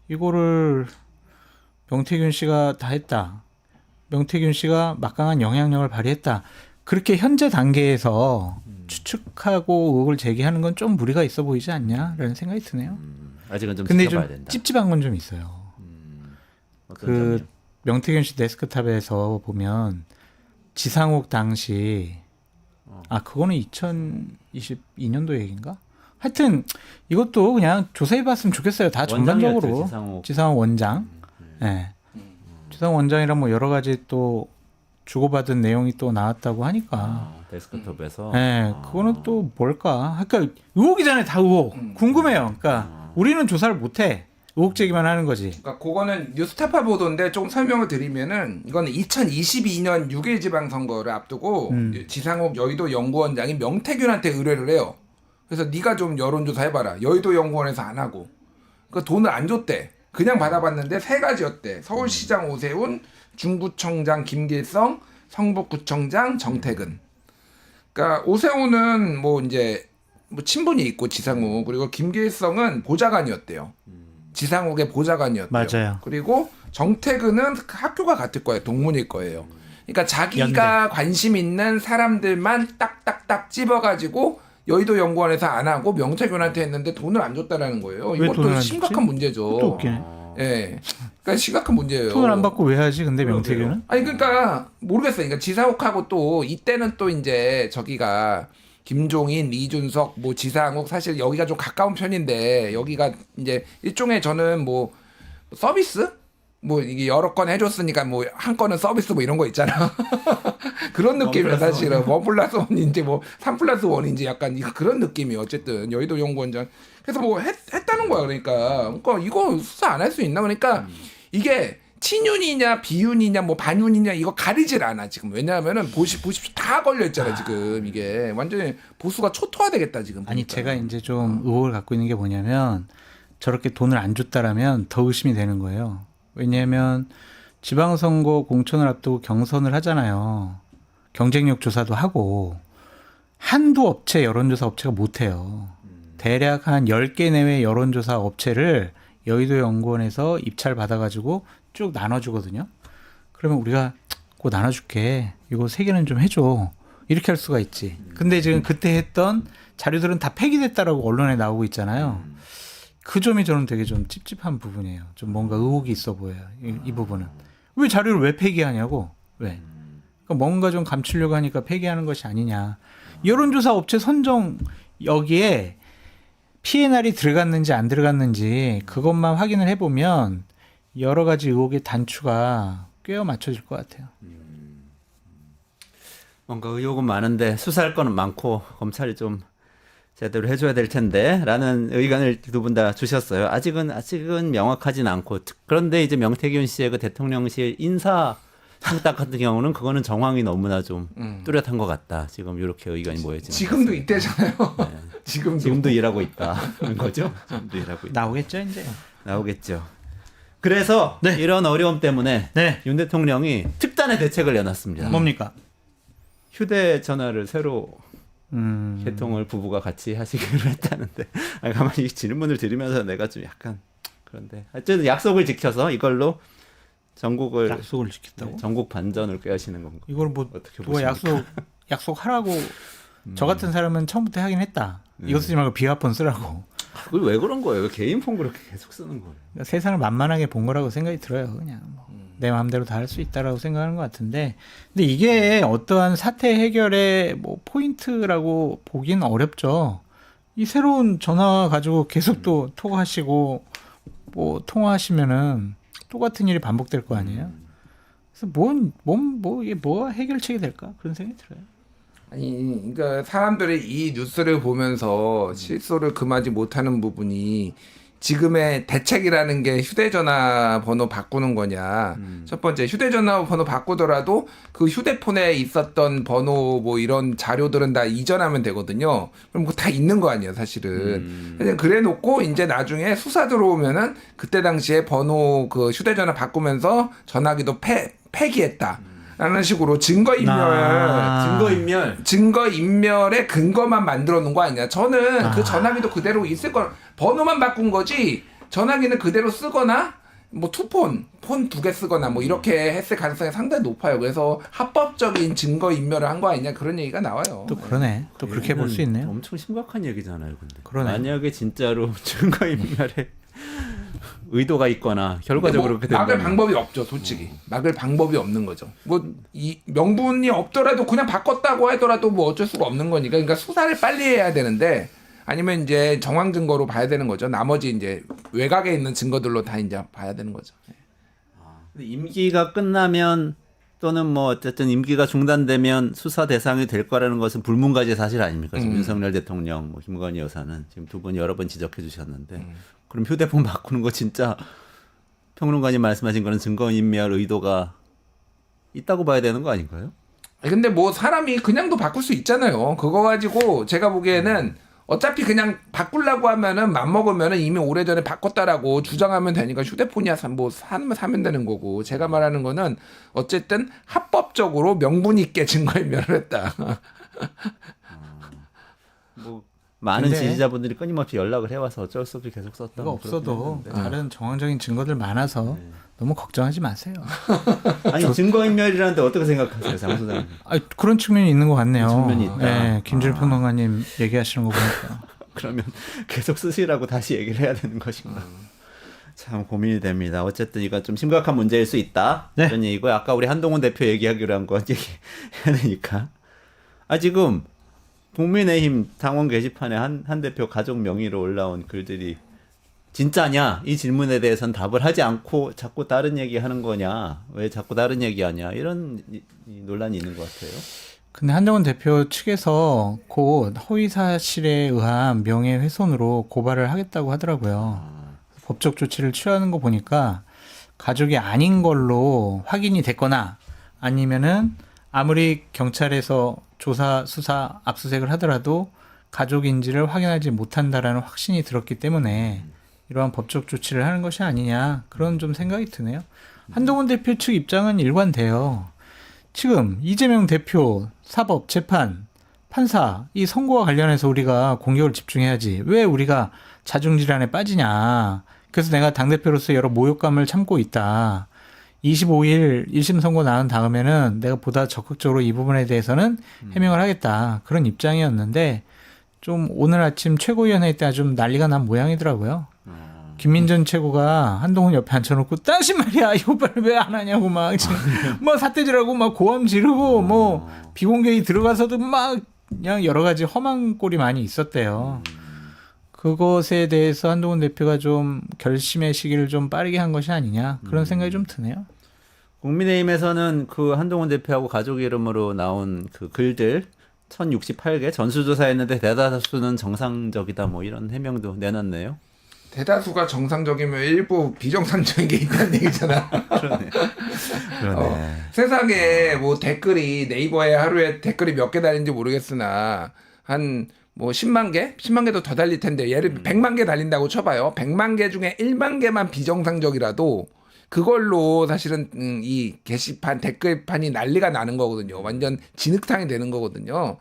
이거를 명태균 씨가 다 했다. 명태균 씨가 막강한 영향력을 발휘했다. 그렇게 현재 단계에서 추측하고 의혹을 제기하는 건 좀 무리가 있어 보이지 않냐라는 생각이 드네요. 아직은 좀 근데 지켜봐야 좀 된다. 찝찝한 건 좀 있어요. 어떤 그 점이요? 명태균 씨 데스크탑에서 보면 지상욱 당시 그거는 2022년도 얘기인가? 하여튼 이것도 그냥 조사해봤으면 좋겠어요. 다 전반적으로. 원장이었죠, 지상욱 원장. 네. 지상욱 원장이랑 뭐 여러 가지 또 주고받은 내용이 또 나왔다고 하니까. 데스크톱에서. 네, 그거는 또 뭘까? 그러니까 의혹이잖아요, 다 의혹. 궁금해요. 그러니까 우리는 조사를 못해. 의혹 제기만 하는 거지. 그러니까 그거는 뉴스타파 보도인데 조금 설명을 드리면은 이거는 2022년 6일 지방선거를 앞두고 지상욱 여의도 연구원장이 명태균한테 의뢰를 해요. 그래서 네가 좀 여론조사 해봐라. 여의도 연구원에서 안 하고. 그러니까 돈을 안 줬대. 그냥 받아봤는데 세 가지였대. 서울시장 오세훈, 중구청장 김길성, 성북구청장 정태근. 그러니까 오세훈은 뭐 이제 뭐 친분이 있고 지상욱, 그리고 김길성은 보좌관이었대요. 지상욱의 보좌관이었대요. 맞아요. 그리고 정태근은 학교가 같을 거예요. 동문일 거예요. 그러니까 자기가 관심 있는 사람들만 딱딱딱 찝어가지고 여의도 연구원에서 안 하고 명태균한테 했는데 돈을 안 줬다라는 거예요. 왜 돈을 이것도 안 심각한 줬지? 문제죠. 또 웃기네. 예, 그러니까 심각한 문제예요. 돈을 안 받고 왜 하지? 근데 명태균은? 아니 그러니까 모르겠어요. 그러니까 지상욱하고 또 이때는 또 이제 저기가 김종인, 이준석, 뭐 지상욱 사실 여기가 좀 가까운 편인데 여기가 이제 일종의 저는 뭐 서비스? 뭐 이게 여러 건 해줬으니까 뭐 한 건은 서비스 뭐 이런 거 있잖아. 그런 느낌이야 사실은. 1+1인지 뭐 3+1인지 약간 그런 느낌이 어쨌든 여의도 연구원장. 그래서 뭐 했다는 거야 그러니까 이거 수사 안 할 수 있나 그러니까 이게 친윤이냐 비윤이냐 뭐 반윤이냐 이거 가리질 않아 지금. 왜냐하면은 보십시오 다 걸려 있잖아 지금. 이게 완전히 보수가 초토화되겠다 지금. 아니 보니까. 제가 이제 좀 의혹을 갖고 있는 게 뭐냐면 저렇게 돈을 안 줬다라면 더 의심이 되는 거예요. 왜냐하면 지방선거 공천을 앞두고 경선을 하잖아요. 경쟁력 조사도 하고 한두 업체 여론조사 업체가 못해요. 대략 한 10개 내외 여론조사 업체를 여의도 연구원에서 입찰 받아가지고 쭉 나눠주거든요. 그러면 우리가 그거 나눠줄게. 이거 3개는 좀 해줘. 이렇게 할 수가 있지. 근데 지금 그때 했던 자료들은 다 폐기됐다라고 언론에 나오고 있잖아요. 그 점이 저는 되게 좀 찝찝한 부분이에요. 좀 뭔가 의혹이 있어 보여요. 이 부분은. 왜 자료를 왜 폐기하냐고. 왜. 그러니까 뭔가 좀 감추려고 하니까 폐기하는 것이 아니냐. 여론조사 업체 선정 여기에 P&R이 들어갔는지 안 들어갔는지 그것만 확인을 해보면 여러 가지 의혹의 단추가 꿰어 맞춰질 것 같아요. 뭔가 의혹은 많은데 수사할 거는 많고 검찰이 좀 제대로 해줘야 될 텐데라는 의견을 두 분 다 주셨어요. 아직은 명확하진 않고 그런데 이제 명태균 씨의 그 대통령실 인사 청탁 같은 경우는 그거는 정황이 너무나 좀 뚜렷한 것 같다. 지금 이렇게 의견이 모여지는. 지금도 이때잖아요. 네. 지금도 일하고 있다는 거죠. 지금도 일하고 있다. 나오겠죠 이제. 나오겠죠. 그래서 네. 이런 어려움 때문에 네. 윤 대통령이 특단의 대책을 내놨습니다. 뭡니까? 휴대전화를 새로 개통을 부부가 같이 하시기로 했다는데 아니, 가만히 이 질문을 드리면서 내가 좀 약간 그런데 어쨌든 약속을 지켜서 이걸로 전국을 약속을 지켰다고? 전국 반전을 꾀하시는 건가? 이걸 뭐 어떻게 누가 보십니까? 약속하라고 저 같은 사람은 처음부터 하긴 했다. 이거 쓰지 말고 비화폰 쓰라고. 그걸 왜 그런 거예요? 개인 폰 그렇게 계속 쓰는 거예요? 그러니까 세상을 만만하게 본 거라고 생각이 들어요. 그냥 내 마음대로 다 할 수 있다라고 생각하는 것 같은데, 근데 이게 어떠한 사태 해결의 뭐 포인트라고 보기는 어렵죠. 이 새로운 전화 가지고 계속 또 통화하시고 뭐 통화하시면은 똑같은 일이 반복될 거 아니에요. 그래서 이게 뭐 해결책이 될까 그런 생각이 들어요. 아니, 그러니까 사람들이 이 뉴스를 보면서 실소를 금하지 못하는 부분이 지금의 대책이라는 게 휴대전화 번호 바꾸는 거냐. 첫 번째, 휴대전화 번호 바꾸더라도 그 휴대폰에 있었던 번호 뭐 이런 자료들은 다 이전하면 되거든요. 그럼 그거 다 있는 거 아니에요, 사실은. 그냥 그래 놓고 이제 나중에 수사 들어오면은 그때 당시에 번호 그 휴대전화 바꾸면서 전화기도 폐기했다. 라는 식으로 증거인멸의 근거만 만들어 놓은 거 아니냐. 저는 그 전화기도 그대로 있을 거, 번호만 바꾼 거지 전화기는 그대로 쓰거나 뭐 폰 2개 쓰거나 뭐 이렇게 했을 가능성이 상당히 높아요. 그래서 합법적인 증거인멸을 한 거 아니냐 그런 얘기가 나와요. 또 그러네. 또 그렇게 볼 수 있네요. 엄청 심각한 얘기잖아요, 근데. 그러네. 만약에 진짜로 증거인멸에 의도가 있거나 결과적으로 그렇게 막을 된다면 방법이 없죠, 솔직히. 막을 방법이 없는 거죠. 뭐 이 명분이 없더라도 그냥 바꿨다고 하더라도 뭐 어쩔 수가 없는 거니까. 그러니까 수사를 빨리 해야 되는데 아니면 이제 정황 증거로 봐야 되는 거죠. 나머지 이제 외곽에 있는 증거들로 다 이제 봐야 되는 거죠. 근데 임기가 끝나면 또는 뭐 어쨌든 임기가 중단되면 수사 대상이 될 거라는 것은 불문가지의 사실 아닙니까? 지금 윤석열 대통령, 뭐 김건희 여사는 지금 두 분 여러 번 지적해 주셨는데 그럼 휴대폰 바꾸는 거 진짜 평론가님 말씀하신 거는 증거인멸 의도가 있다고 봐야 되는 거 아닌가요? 근데 뭐 사람이 그냥도 바꿀 수 있잖아요. 그거 가지고 제가 보기에는 어차피 그냥 바꾸려고 하면은 맘먹으면은 이미 오래전에 바꿨다라고 주장하면 되니까 휴대폰이야 뭐 사면 되는 거고, 제가 말하는 거는 어쨌든 합법적으로 명분 있게 증거인멸을 했다. 뭐 많은 근데 지지자분들이 끊임없이 연락을 해와서 어쩔 수 없이 계속 썼다. 그거 뭐 없어도 그렇긴 다른 정황적인 증거들 많아서 너무 걱정하지 마세요. 한데. 아니 증거인멸이라는데 어떻게 생각하세요, 장 소장님? 그런 측면이 있는 것 같네요. 측면이 있다. 네, 김준일 평론가님 얘기하시는 거 보니까. 그러면 계속 쓰시라고 다시 얘기를 해야 되는 것인가? 참 고민이 됩니다. 어쨌든 이건 좀 심각한 문제일 수 있다. 네. 이런 얘기고 아까 우리 한동훈 대표 얘기하기로 한 거 얘기해야 되니까. 지금 국민의힘 당원 게시판에 한 대표 가족 명의로 올라온 글들이 진짜냐? 이 질문에 대해서는 답을 하지 않고 자꾸 다른 얘기하는 거냐? 왜 자꾸 다른 얘기하냐? 이런 이 논란이 있는 것 같아요. 근데 한동훈 대표 측에서 곧 허위 사실에 의한 명예훼손으로 고발을 하겠다고 하더라고요. 법적 조치를 취하는 거 보니까 가족이 아닌 걸로 확인이 됐거나 아니면은 아무리 경찰에서 조사, 수사, 압수수색을 하더라도 가족인지를 확인하지 못한다라는 확신이 들었기 때문에 이러한 법적 조치를 하는 것이 아니냐, 그런 좀 생각이 드네요. 한동훈 대표 측 입장은 일관돼요. 지금 이재명 대표 사법, 재판, 판사 이 선고와 관련해서 우리가 공격을 집중해야지 왜 우리가 자중질환에 빠지냐. 그래서 내가 당대표로서 여러 모욕감을 참고 있다. 25일 1심 선고 나온 다음에는 내가 보다 적극적으로 이 부분에 대해서는 해명을 하겠다. 그런 입장이었는데 좀 오늘 아침 최고위원회 때 좀 난리가 난 모양이더라고요. 김민전 최고가 한동훈 옆에 앉혀놓고 다시 말이야 이 오빠를 왜 안 하냐고 막 지금 뭐 삿대질하고 막 고함 지르고 뭐 비공개에 들어가서도 막 그냥 여러 가지 험한 꼴이 많이 있었대요. 그것에 대해서 한동훈 대표가 좀 결심의 시기를 좀 빠르게 한 것이 아니냐, 그런 생각이 좀 드네요. 국민의힘에서는 그 한동훈 대표하고 가족 이름으로 나온 그 글들 1068개 전수조사했는데 대다수는 정상적이다 뭐 이런 해명도 내놨네요. 대다수가 정상적이면 일부 비정상적인 게 있다는 얘기잖아. 그러네. 세상에 뭐 댓글이 네이버에 하루에 댓글이 몇 개 달리는지 모르겠으나 한 뭐 10만 개? 10만 개도 더 달릴 텐데 예를 100만 개 달린다고 쳐봐요. 100만 개 중에 1만 개만 비정상적이라도 그걸로 사실은 이 게시판 댓글판이 난리가 나는 거거든요. 완전 진흙탕이 되는 거거든요.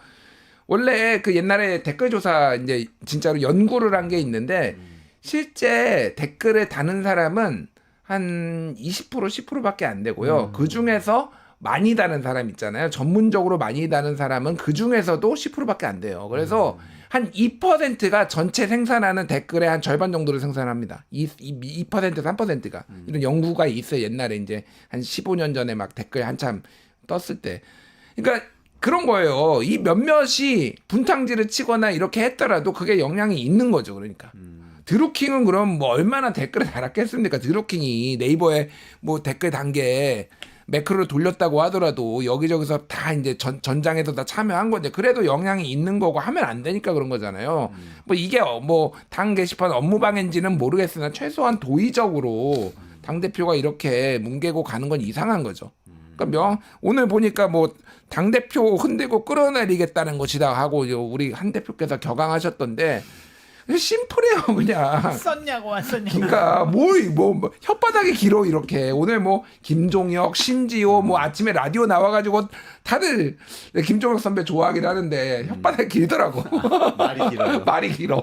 원래 그 옛날에 댓글 조사 이제 진짜로 연구를 한 게 있는데 실제 댓글을 다는 사람은 한 20% 10%밖에 안 되고요. 그 중에서 많이 다는 사람 있잖아요. 전문적으로 많이 다는 사람은 그 중에서도 10%밖에 안 돼요. 그래서 한 2%가 전체 생산하는 댓글의 한 절반 정도를 생산합니다. 2% 3%가. 이런 연구가 있어요. 옛날에 이제 한 15년 전에 막 댓글 한참 떴을 때. 그러니까 그런 거예요. 이 몇몇이 분탕질을 치거나 이렇게 했더라도 그게 영향이 있는 거죠. 그러니까. 드루킹은 그럼 뭐 얼마나 댓글을 달았겠습니까? 드루킹이 네이버에 뭐 댓글 단계 매크로를 돌렸다고 하더라도 여기저기서 다 이제 전장에서 다 참여한 건데 그래도 영향이 있는 거고 하면 안 되니까 그런 거잖아요. 뭐 이게 뭐 당 게시판 업무방해인지는 모르겠으나 최소한 도의적으로 당대표가 이렇게 뭉개고 가는 건 이상한 거죠. 그러니까 오늘 보니까 뭐 당대표 흔들고 끌어내리겠다는 것이다 하고 우리 한 대표께서 격앙하셨던데 심플해요. 그냥 썼냐고 안 썼냐고. 그러니까 뭐 혓바닥이 길어 이렇게. 오늘 뭐 김종혁, 신지호 뭐 아침에 라디오 나와가지고 다들 김종혁 선배 좋아하긴 하는데 혓바닥이 길더라고. 말이 길어요. 말이 길어.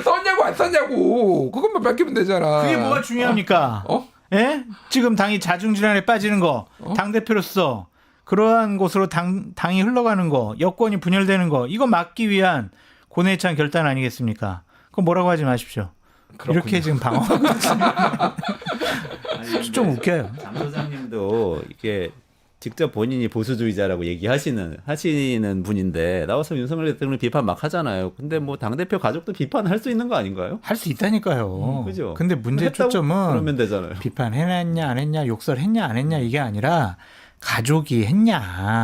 썼냐고 안 썼냐고 그것만 밝히면 되잖아. 그게 뭐가 중요합니까? 예? 지금 당이 자중질환에 빠지는 거, 당 대표로서 그러한 곳으로 당이 흘러가는 거, 여권이 분열되는 거, 이거 막기 위한 고뇌찬 결단 아니겠습니까? 그거 뭐라고 하지 마십시오. 그렇군요. 이렇게 지금 방어하고 있습니다. 좀 웃겨요. 장 소장님도 이게 직접 본인이 보수주의자라고 얘기하시는 분인데 나와서 윤석열 대통령 비판 막 하잖아요. 근데 뭐 당대표 가족도 비판할 수 있는 거 아닌가요? 할 수 있다니까요. 그죠? 근데 문제 했다고 초점은 그러면 되잖아요. 비판해냈냐 안 했냐, 욕설했냐 안 했냐 이게 아니라 가족이 했냐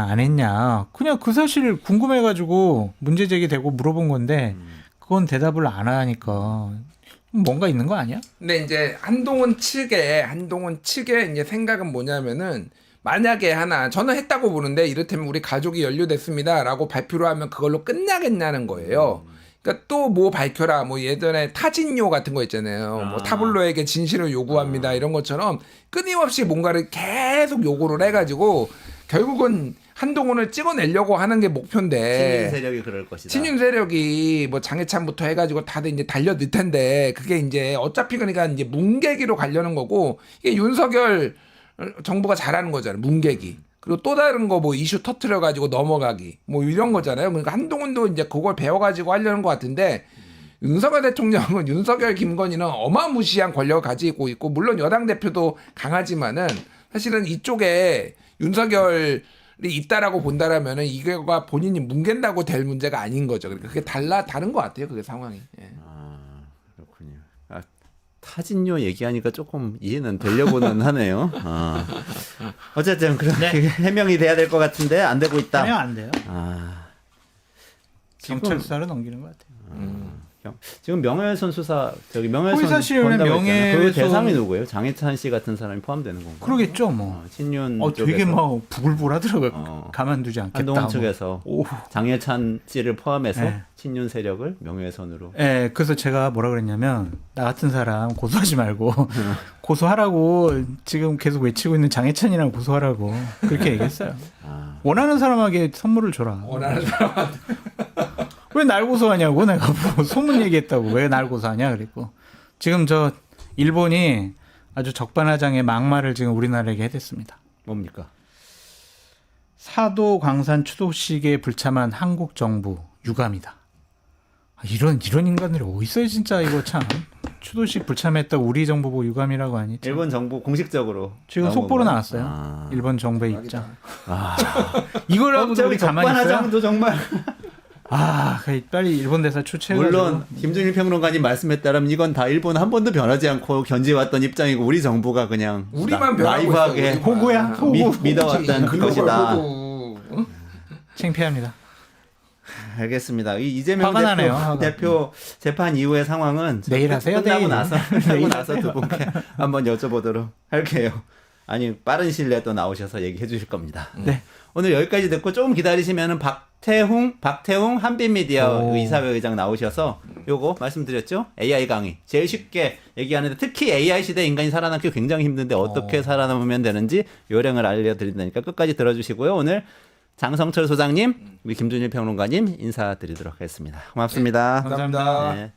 안 했냐 그냥 그 사실 궁금해가지고 문제 제기되고 물어본 건데 그건 대답을 안 하니까 뭔가 있는 거 아니야? 근데 이제 한동훈 측의 이제 생각은 뭐냐면은 만약에 저는 했다고 보는데 이를테면 우리 가족이 연루됐습니다라고 발표를 하면 그걸로 끝나겠냐는 거예요. 그러니까 또 뭐 밝혀라 뭐 예전에 타진요 같은 거 있잖아요. 뭐 타블로에게 진실을 요구합니다 이런 것처럼 끊임없이 뭔가를 계속 요구를 해가지고 결국은 한동훈을 찍어내려고 하는 게 목표인데 친윤 세력이 그럴 것이다. 친윤 세력이 뭐 장해찬부터 해가지고 다들 이제 달려들 텐데 그게 이제 어차피 그러니까 이제 뭉개기로 가려는 거고 이게 윤석열 정부가 잘하는 거잖아요. 뭉개기. 그리고 또 다른 거 뭐 이슈 터트려 가지고 넘어가기 뭐 이런 거잖아요. 그러니까 한동훈도 이제 그걸 배워가지고 하려는 것 같은데 윤석열 대통령은 윤석열 김건희는 어마무시한 권력을 가지고 있고 물론 여당 대표도 강하지만은 사실은 이쪽에 윤석열이 있다라고 본다라면은 이거가 본인이 뭉갠다고 될 문제가 아닌 거죠. 그러니까 그게 다른 것 같아요. 그게 상황이. 예. 그렇군요. 타진요 얘기하니까 조금 이해는 되려고는 하네요. 어쨌든 그렇게 해명이 돼야 될 것 같은데 안 되고 있다. 해명 안 돼요. 지금- 경찰 수사로 넘기는 것 같아요. 지금 명예훼손 수사 명예훼손 허위사실의 건다고 했잖아요. 그 명예훼손- 대상이 누구예요? 장해찬 씨 같은 사람이 포함되는 건가요? 그러겠죠 뭐. 친윤 되게 쪽에서 막 부글부글하더라고요. 가만두지 않겠다. 한동훈 뭐. 측에서 오. 장해찬 씨를 포함해서 네. 친윤 세력을 명예훼손으로 예, 그래서 제가 뭐라 그랬냐면 나 같은 사람 고소하지 말고 고소하라고 지금 계속 외치고 있는 장해찬이랑 고소하라고 그렇게 얘기했어요. 원하는 사람에게 선물을 줘라. 원하는 사람 왜 날 고소하냐고 내가 뭐 소문 얘기했다고 왜 날 고소하냐 그랬고 지금 저 일본이 아주 적반하장의 막말을 지금 우리나라에게 해댔습니다. 뭡니까? 사도 광산 추도식에 불참한 한국 정부 유감이다. 이런 인간들이 어디 있어요 진짜 이거 참. 추도식 불참했다고 우리 정부 보고 유감이라고 하니 참. 일본 정부 공식적으로 지금 나온 속보로 건가요? 나왔어요. 일본 정부의 입장. 이거라도 저기 우리 가만히 있어요? 적반하장도 정말 빨리 일본 대사 초치해가지고. 물론 김준일 평론가님 말씀에 따르면 이건 다 일본 한 번도 변하지 않고 견지해왔던 입장이고 우리 정부가 그냥 우리만 변하고 나이브하게 있어. 호구야? 호구. 믿어왔던 글로벌 것이다. 호구. 응? 창피합니다. 알겠습니다. 이 이재명 화가 나네요, 화가. 대표 재판 이후의 상황은 내일 하세요, 끝나고 내일. 나서 내일 나서 두 분께 한번 여쭤보도록 할게요. 아니 빠른 시일 내에 또 나오셔서 얘기해 주실 겁니다. 네. 오늘 여기까지 듣고 조금 기다리시면은 박태웅 한빛미디어 이사회 의장 나오셔서 요거 말씀드렸죠? AI 강의 제일 쉽게 얘기하는데 특히 AI 시대 인간이 살아남기 굉장히 힘든데 어떻게 살아남으면 되는지 요령을 알려드린다니까 끝까지 들어주시고요. 오늘 장성철 소장님, 우리 김준일 평론가님 인사드리도록 하겠습니다. 고맙습니다. 감사합니다. 네.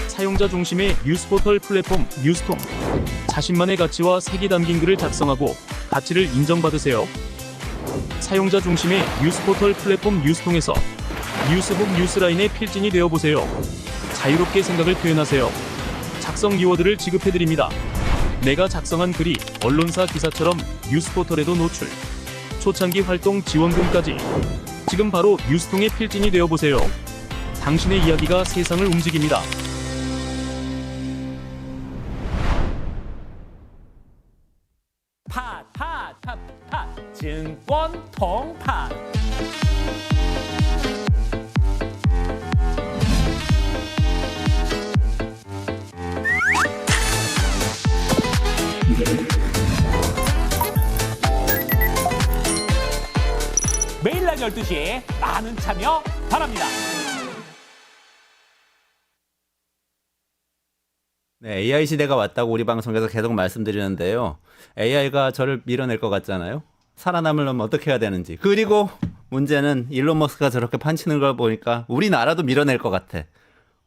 사용자 중심의 뉴스포털 플랫폼 뉴스통. 자신만의 가치와 색이 담긴 글을 작성하고 가치를 인정받으세요. 사용자 중심의 뉴스포털 플랫폼 뉴스통에서 뉴스북 뉴스라인의 필진이 되어보세요. 자유롭게 생각을 표현하세요. 작성 키워드를 지급해드립니다. 내가 작성한 글이 언론사 기사처럼 뉴스포털에도 노출. 초창기 활동 지원금까지. 지금 바로 뉴스통의 필진이 되어보세요. 당신의 이야기가 세상을 움직입니다. 팟 증권 통팟 매일 낮 12시에 많은 참여 바랍니다. 네, AI 시대가 왔다고 우리 방송에서 계속 말씀드리는데요. AI가 저를 밀어낼 것 같잖아요. 살아남으려면 어떻게 해야 되는지. 그리고 문제는 일론 머스크가 저렇게 판치는 걸 보니까 우리나라도 밀어낼 것 같아.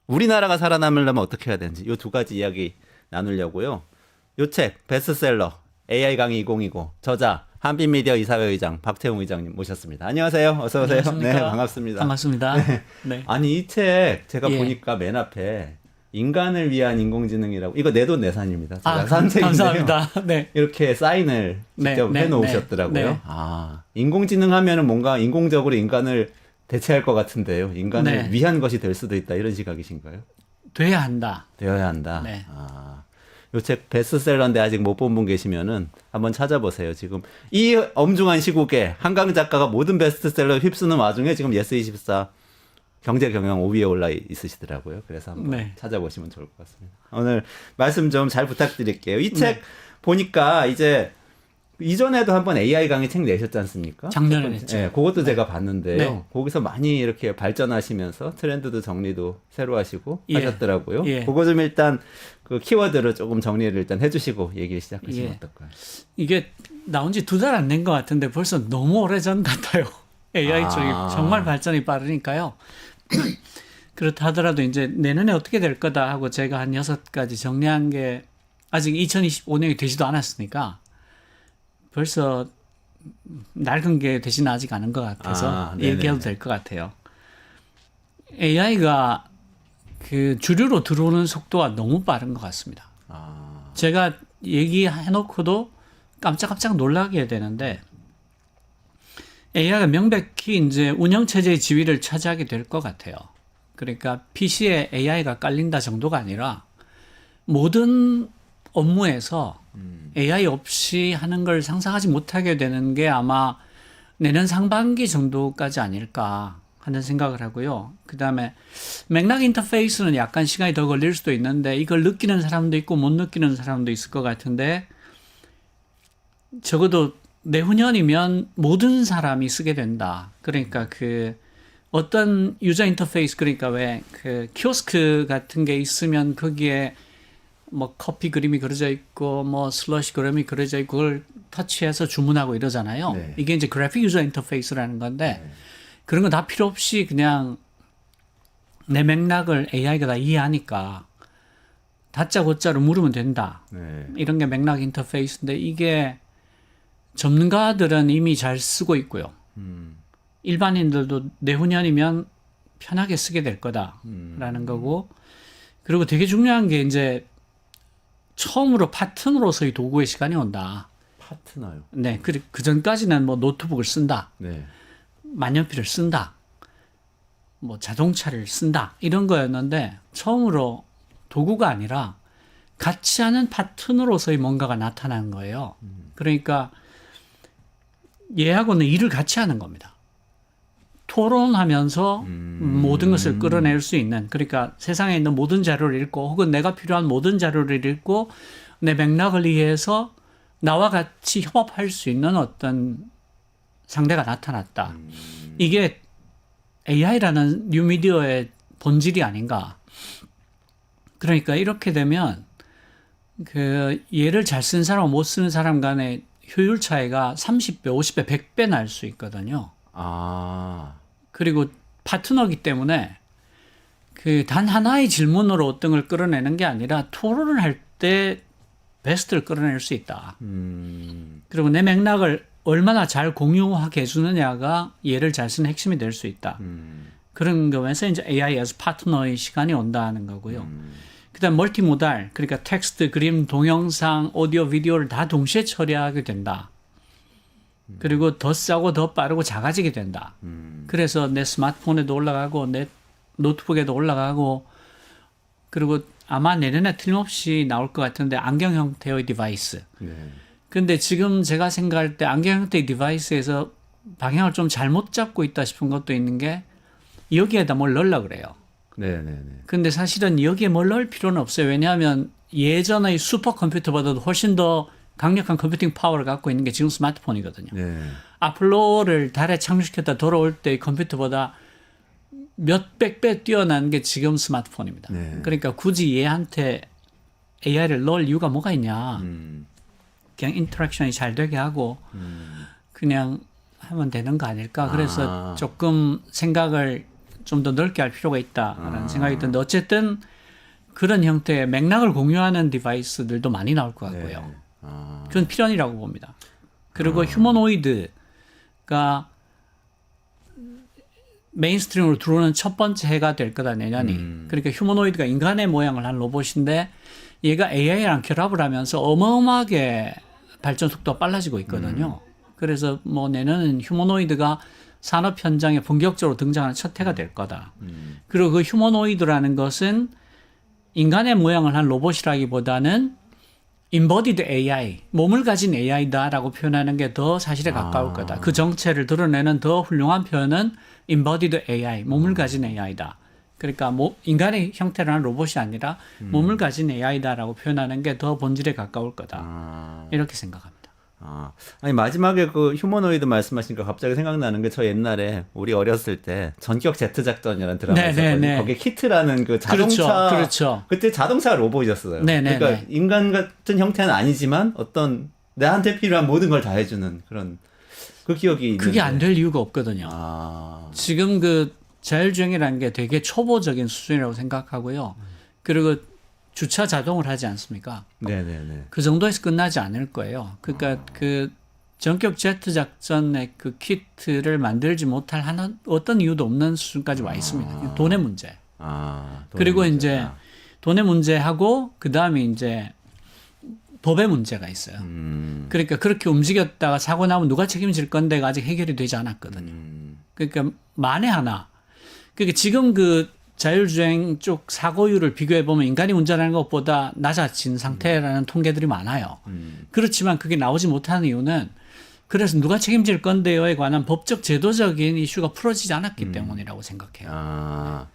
우리나라가 살아남으려면 어떻게 해야 되는지. 이 두 가지 이야기 나누려고요. 요 책 베스트셀러 AI 강의 2020 저자 한빛미디어 이사회 의장 박태웅 의장님 모셨습니다. 안녕하세요. 어서 오세요. 네, 반갑습니다. 반갑습니다. 네. 아니 이 책 제가 예. 보니까 맨 앞에 인간을 위한 인공지능이라고 이거 내돈내산입니다. 제가 아, 산 책인데요. 감사합니다. 네. 이렇게 사인을 직접 네, 해놓으셨더라고요. 네, 네. 아 인공지능 하면은 뭔가 인공적으로 인간을 대체할 것 같은데요. 인간을 네. 위한 것이 될 수도 있다 이런 시각이신가요? 돼야 한다. 되어야 한다. 네. 아, 요 책 베스트셀러인데 아직 못 본 분 계시면은 한번 찾아보세요. 지금 이 엄중한 시국에 한강 작가가 모든 베스트셀러 휩쓰는 와중에 지금 예스24 경제 경영 5위에 올라 있으시더라고요. 그래서 한번 네. 찾아보시면 좋을 것 같습니다. 오늘 말씀 좀 잘 부탁드릴게요. 이 책 보니까 이제 이전에도 한번 AI 강의 책 내셨지 않습니까? 작년에 냈죠. 네, 그것도 제가 봤는데요. 네. 거기서 많이 이렇게 발전하시면서 트렌드도 정리도 새로 하시고 예. 하셨더라고요. 예. 그거 좀 일단 그 키워드를 조금 정리를 일단 해주시고 얘기를 시작하시면 예. 어떨까요? 이게 나온 지 2달 안 된 것 같은데 벌써 너무 오래전 같아요. AI 쪽이 정말 발전이 빠르니까요. 그렇다 하더라도 이제 내년에 어떻게 될 거다 하고 제가 한 6가지 정리한 게 아직 2025년이 되지도 않았으니까 벌써 낡은 게 되지는 아직 않은 것 같아서 네네네. 얘기해도 될 것 같아요. AI가 그 주류로 들어오는 속도가 너무 빠른 것 같습니다. 제가 얘기해놓고도 깜짝깜짝 놀라게 되는데 AI가 명백히 이제 운영체제의 지위를 차지하게 될 것 같아요. 그러니까 PC에 AI가 깔린다 정도가 아니라 모든 업무에서 AI 없이 하는 걸 상상하지 못하게 되는 게 아마 내년 상반기 정도까지 아닐까 하는 생각을 하고요. 그 다음에 맥락 인터페이스는 약간 시간이 더 걸릴 수도 있는데 이걸 느끼는 사람도 있고 못 느끼는 사람도 있을 것 같은데 적어도 내후년이면 모든 사람이 쓰게 된다. 그러니까 그 어떤 유저 인터페이스 그러니까 왜 그 키오스크 같은 게 있으면 거기에 뭐 커피 그림이 그려져 있고 뭐 슬러시 그림이 그려져 있고 그걸 터치해서 주문하고 이러잖아요. 네. 이게 이제 그래픽 유저 인터페이스라는 건데 그런 거 다 필요 없이 그냥 내 맥락을 AI가 다 이해하니까 다짜고짜로 물으면 된다. 네. 이런 게 맥락 인터페이스인데 이게 전문가들은 이미 잘 쓰고 있고요. 일반인들도 내후년이면 편하게 쓰게 될 거다라는 거고 그리고 되게 중요한 게 이제 처음으로 파트너로서의 도구의 시간이 온다. 파트너요. 네, 그 전까지는 뭐 노트북을 쓴다, 네. 만년필을 쓴다, 뭐 자동차를 쓴다 이런 거였는데 처음으로 도구가 아니라 같이 하는 파트너로서의 뭔가가 나타나는 거예요. 그러니까 얘하고는 일을 같이 하는 겁니다. 토론하면서 모든 것을 끌어낼 수 있는 그러니까 세상에 있는 모든 자료를 읽고 혹은 내가 필요한 모든 자료를 읽고 내 맥락을 이해해서 나와 같이 협업할 수 있는 어떤 상대가 나타났다. 이게 AI라는 뉴미디어의 본질이 아닌가. 그러니까 이렇게 되면 그 얘를 잘 쓰는 사람과 못 쓰는 사람 간의 효율 차이가 30배, 50배, 100배 날 수 있거든요. 아. 그리고 파트너이기 때문에 그 단 하나의 질문으로 어떤 걸 끌어내는 게 아니라 토론을 할 때 베스트를 끌어낼 수 있다. 그리고 내 맥락을 얼마나 잘 공유하게 해주느냐가 얘를 잘 쓰는 핵심이 될 수 있다. 그런 거면서 이제 AI에서 파트너의 시간이 온다는 거고요. 그다음 멀티모달, 그러니까 텍스트, 그림, 동영상, 오디오, 비디오를 다 동시에 처리하게 된다. 그리고 더 싸고 더 빠르고 작아지게 된다. 그래서 내 스마트폰에도 올라가고 내 노트북에도 올라가고 그리고 아마 내년에 틀림없이 나올 것 같은데 안경 형태의 디바이스. 네. 근데 지금 제가 생각할 때 안경 형태의 디바이스에서 방향을 좀 잘못 잡고 있다 싶은 것도 있는 게 여기에다 뭘 넣으려고 그래요. 네네네. 근데 사실은 여기에 뭘 넣을 필요는 없어요. 왜냐하면 예전의 슈퍼컴퓨터보다도 훨씬 더 강력한 컴퓨팅 파워를 갖고 있는 게 지금 스마트폰이거든요. 네. 아폴로를 달에 착륙시켰다 돌아올 때의 컴퓨터보다 몇백 배 뛰어난 게 지금 스마트폰입니다. 네. 그러니까 굳이 얘한테 AI를 넣을 이유가 뭐가 있냐. 그냥 인터랙션이 잘 되게 하고 그냥 하면 되는 거 아닐까. 그래서 조금 생각을 좀 더 넓게 할 필요가 있다라는 생각이 드는데 어쨌든 그런 형태의 맥락을 공유하는 디바이스들도 많이 나올 것 같고요. 그건 필연이라고 봅니다. 그리고 휴머노이드가 메인스트림으로 들어오는 첫 번째 해가 될 거다 내년이. 그러니까 휴머노이드가 인간의 모양을 한 로봇인데 얘가 AI랑 결합을 하면서 어마어마하게 발전 속도가 빨라지고 있거든요. 그래서 뭐 내년은 휴머노이드가 산업 현장에 본격적으로 등장하는 첫 해가 될 거다. 그리고 그 휴머노이드라는 것은 인간의 모양을 한 로봇이라기보다는 embodied AI, 몸을 가진 AI다라고 표현하는 게 더 사실에 가까울 거다. 그 정체를 드러내는 더 훌륭한 표현은 embodied AI, 몸을 가진 AI다. 그러니까 인간의 형태를 한 로봇이 아니라 몸을 가진 AI다라고 표현하는 게 더 본질에 가까울 거다. 이렇게 생각합니다. 아니 마지막에 그 휴머노이드 말씀하시니까 갑자기 생각나는 게 저 옛날에 우리 어렸을 때 전격 제트 작전이라는 드라마 있었거든요. 거기에 키트라는 그 자동차 그렇죠. 그때 자동차가 로봇이었어요. 네네네. 그러니까 인간 같은 형태는 아니지만 어떤 나한테 필요한 모든 걸 다 해주는 그런 그 기억이 있는데. 그게 안 될 이유가 없거든요. 지금 그 자율주행이라는 게 되게 초보적인 수준이라고 생각하고요. 그리고 주차 자동을 하지 않습니까? 네네네. 그 정도에서 끝나지 않을 거예요. 그러니까 그 전격 제트 작전의 그 키트를 만들지 못할 어떤 이유도 없는 수준까지 와 있습니다. 돈의 문제. 그리고 이제 돈의 문제하고 그 다음에 이제 법의 문제가 있어요. 그러니까 그렇게 움직였다가 사고 나면 누가 책임질 건데가 아직 해결이 되지 않았거든요. 그러니까 만에 하나. 그러니까 지금 그 자율주행 쪽 사고율을 비교해 보면 인간이 운전하는 것보다 낮아진 상태라는 통계들이 많아요. 그렇지만 그게 나오지 못하는 이유는 그래서 누가 책임질 건데요에 관한 법적 제도적인 이슈가 풀어지지 않았기 때문이라고 생각해요.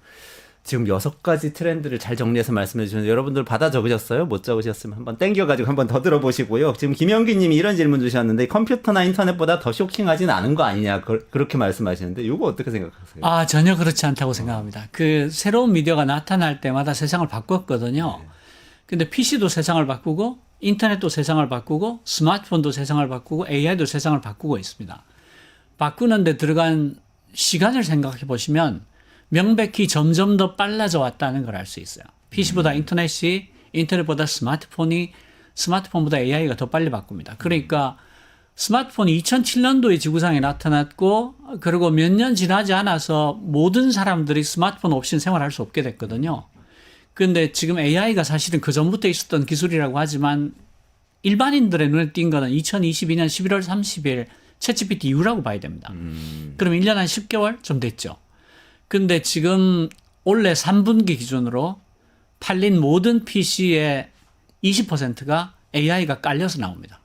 지금 6가지 트렌드를 잘 정리해서 말씀해 주셨는데 여러분들 받아 적으셨어요? 못 적으셨으면 한번 땡겨가지고 한번 더 들어보시고요. 지금 김영기 님이 이런 질문 주셨는데 컴퓨터나 인터넷보다 더 쇼킹하진 않은 거 아니냐 그렇게 말씀하시는데 이거 어떻게 생각하세요? 전혀 그렇지 않다고 생각합니다. 그 새로운 미디어가 나타날 때마다 세상을 바꿨거든요. 근데 PC도 세상을 바꾸고 인터넷도 세상을 바꾸고 스마트폰도 세상을 바꾸고 AI도 세상을 바꾸고 있습니다. 바꾸는데 들어간 시간을 생각해 보시면 명백히 점점 더 빨라져 왔다는 걸 알 수 있어요. PC보다 인터넷이, 인터넷보다 스마트폰보다 AI가 더 빨리 바꿉니다. 그러니까 스마트폰이 2007년도에 지구상에 나타났고, 그리고 몇 년 지나지 않아서 모든 사람들이 스마트폰 없이는 생활할 수 없게 됐거든요. 그런데 지금 AI가 사실은 그 전부터 있었던 기술이라고 하지만 일반인들의 눈에 띈 거는 2022년 11월 30일 챗GPT 이후라고 봐야 됩니다. 그럼 1년 한 10개월 좀 됐죠. 근데 지금 올해 3분기 기준으로 팔린 모든 PC의 20%가 AI가 깔려서 나옵니다.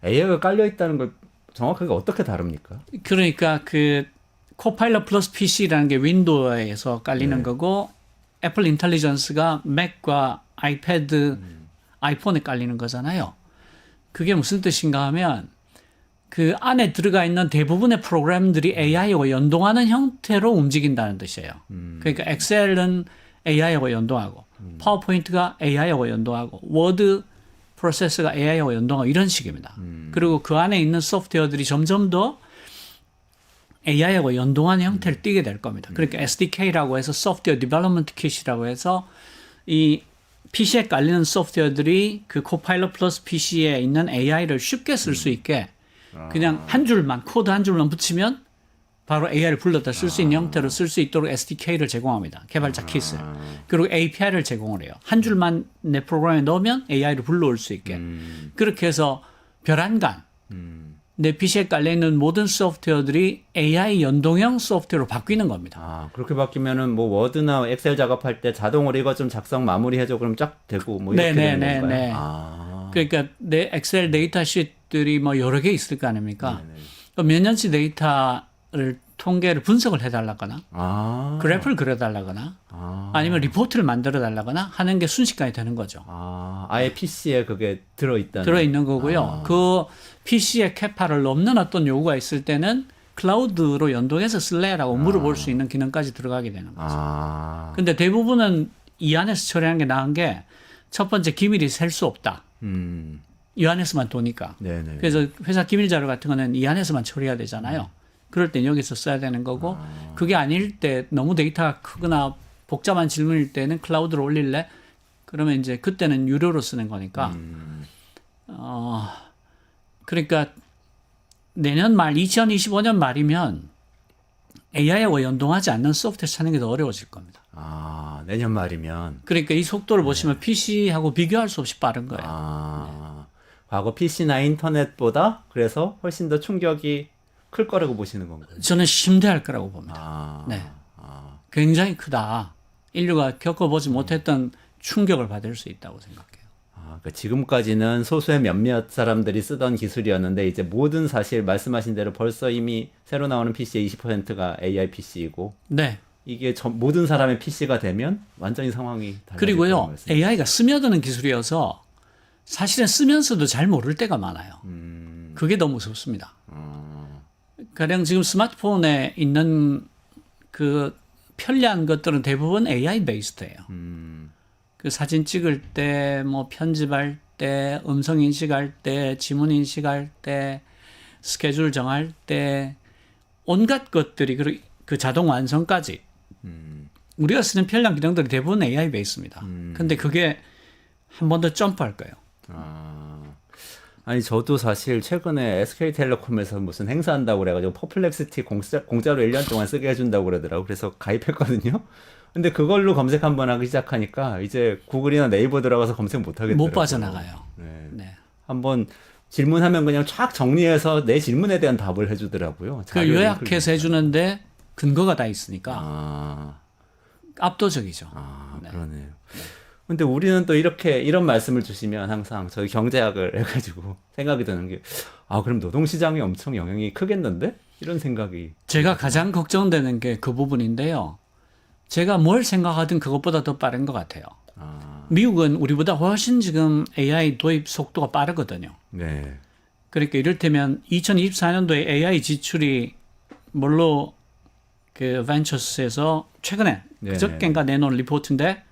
AI가 깔려 있다는 걸 정확하게 어떻게 다릅니까? 그러니까 그 코파일럿 플러스 PC라는 게 윈도우에서 깔리는 거고 애플 인텔리전스가 맥과 아이패드, 아이폰에 깔리는 거잖아요. 그게 무슨 뜻인가 하면 그 안에 들어가 있는 대부분의 프로그램들이 AI하고 연동하는 형태로 움직인다는 뜻이에요. 그러니까 엑셀은 AI하고 연동하고 파워포인트가 AI하고 연동하고 워드 프로세서가 AI하고 연동하고 이런 식입니다. 그리고 그 안에 있는 소프트웨어들이 점점 더 AI하고 연동하는 형태를 띠게 될 겁니다. 그러니까 SDK라고 해서 소프트웨어 디벨롭먼트 킷이라고 해서 이 PC에 깔리는 소프트웨어들이 그 코파일럿 플러스 PC에 있는 AI를 쉽게 쓸 수 있게 그냥 한 줄만, 코드 한 줄만 붙이면 바로 AI를 불렀다 쓸 수 있는 형태로 쓸 수 있도록 SDK를 제공합니다. 개발자 킷을. 그리고 API를 제공을 해요. 한 줄만 내 프로그램에 넣으면 AI를 불러올 수 있게. 그렇게 해서 별안간 내 PC에 깔려있는 모든 소프트웨어들이 AI 연동형 소프트웨어로 바뀌는 겁니다. 그렇게 바뀌면은 뭐 워드나 엑셀 작업할 때 자동으로 이거 좀 작성 마무리해줘 그럼 쫙 되고 뭐 이렇게 되는 건가요? 그러니까 내 엑셀 데이터 시트들이 뭐 여러 개 있을 거 아닙니까? 몇 년치 데이터를 통계를 분석을 해달라거나 그래프를 그려달라거나 아니면 리포트를 만들어달라거나 하는 게 순식간에 되는 거죠. 아예 PC에 그게 들어있는 거고요. 그 PC의 캐파를 넘는 어떤 요구가 있을 때는 클라우드로 연동해서 쓸래라고 물어볼 수 있는 기능까지 들어가게 되는 거죠. 근데 대부분은 이 안에서 처리하는 게 나은 게 첫 번째 기밀이 셀 수 없다. 이 안에서만 도니까. 네네. 그래서 회사 기밀 자료 같은 거는 이 안에서만 처리해야 되잖아요. 그럴 땐 여기서 써야 되는 거고 그게 아닐 때 너무 데이터가 크거나 복잡한 질문일 때는 클라우드로 올릴래? 그러면 이제 그때는 유료로 쓰는 거니까. 그러니까 내년 말 2025년 말이면 AI와 연동하지 않는 소프트웨어 찾는 게 더 어려워질 겁니다. 아, 내년 말이면. 그러니까 이 속도를 보시면 PC하고 비교할 수 없이 빠른 거예요. 아, 과거 PC나 인터넷보다 그래서 훨씬 더 충격이 클 거라고 보시는 건가요? 저는 심대할 거라고 봅니다. 아, 네. 굉장히 크다. 인류가 겪어보지 못했던 충격을 받을 수 있다고 생각해요. 그러니까 지금까지는 소수의 몇몇 사람들이 쓰던 기술이었는데 이제 모든 사실 말씀하신 대로 벌써 이미 새로 나오는 PC의 20%가 AI PC이고 네. 이게 모든 사람의 PC가 되면 완전히 상황이 달라질 거라는 그리고요, 말씀이시죠? AI가 스며드는 기술이어서 사실은 쓰면서도 잘 모를 때가 많아요. 그게 더 무섭습니다. 가령 지금 스마트폰에 있는 그 편리한 것들은 대부분 AI 베이스드예요. 그 사진 찍을 때, 뭐 편집할 때, 음성 인식할 때, 지문 인식할 때, 스케줄 정할 때, 온갖 것들이 그 자동 완성까지 우리가 쓰는 편리한 기능들이 대부분 AI 베이스입니다. 근데 그게 한 번 더 점프할 거예요. 아니 저도 사실 최근에 SK텔레콤에서 무슨 행사한다고 그래가지고 퍼플렉시티 공짜로 1년 동안 쓰게 해준다고 그러더라고. 그래서 가입했거든요. 근데 그걸로 검색 한번 하기 시작하니까 이제 구글이나 네이버 들어가서 검색 못 하겠더라고요. 못 빠져나가요. 네. 네. 한번 질문하면 그냥 쫙 정리해서 내 질문에 대한 답을 해주더라고요. 그 요약해서 해주는데 근거가 다 있으니까 아, 압도적이죠. 네. 그러네요. 근데 우리는 또 이런 말씀을 주시면 항상 저희 경제학을 해가지고 생각이 드는 게, 그럼 노동시장에 엄청 영향이 크겠는데? 이런 생각이. 제가 가장 걱정되는 게 그 부분인데요. 제가 뭘 생각하든 그것보다 더 빠른 것 같아요. 미국은 우리보다 훨씬 지금 AI 도입 속도가 빠르거든요. 네. 그러니까 이를테면 2024년도에 AI 지출이 뭘로 그 벤처스에서 최근에 네네. 그저께인가 내놓은 리포트인데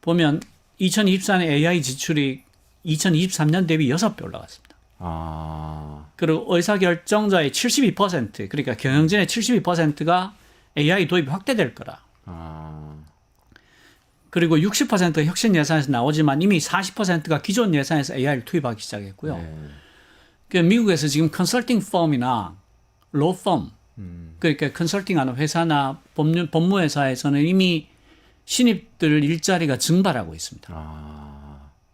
보면 2024년 AI 지출이 2023년 대비 6배 올라갔습니다. 그리고 의사결정자의 72% 그러니까 경영진의 72%가 AI 도입이 확대될 거라. 그리고 60%가 혁신 예산에서 나오지만 이미 40%가 기존 예산에서 AI를 투입하기 시작했고요. 네. 그 미국에서 지금 컨설팅 펌이나 로 펌, 그러니까 컨설팅하는 회사나 법무회사에서는 이미 신입들 일자리가 증발하고 있습니다.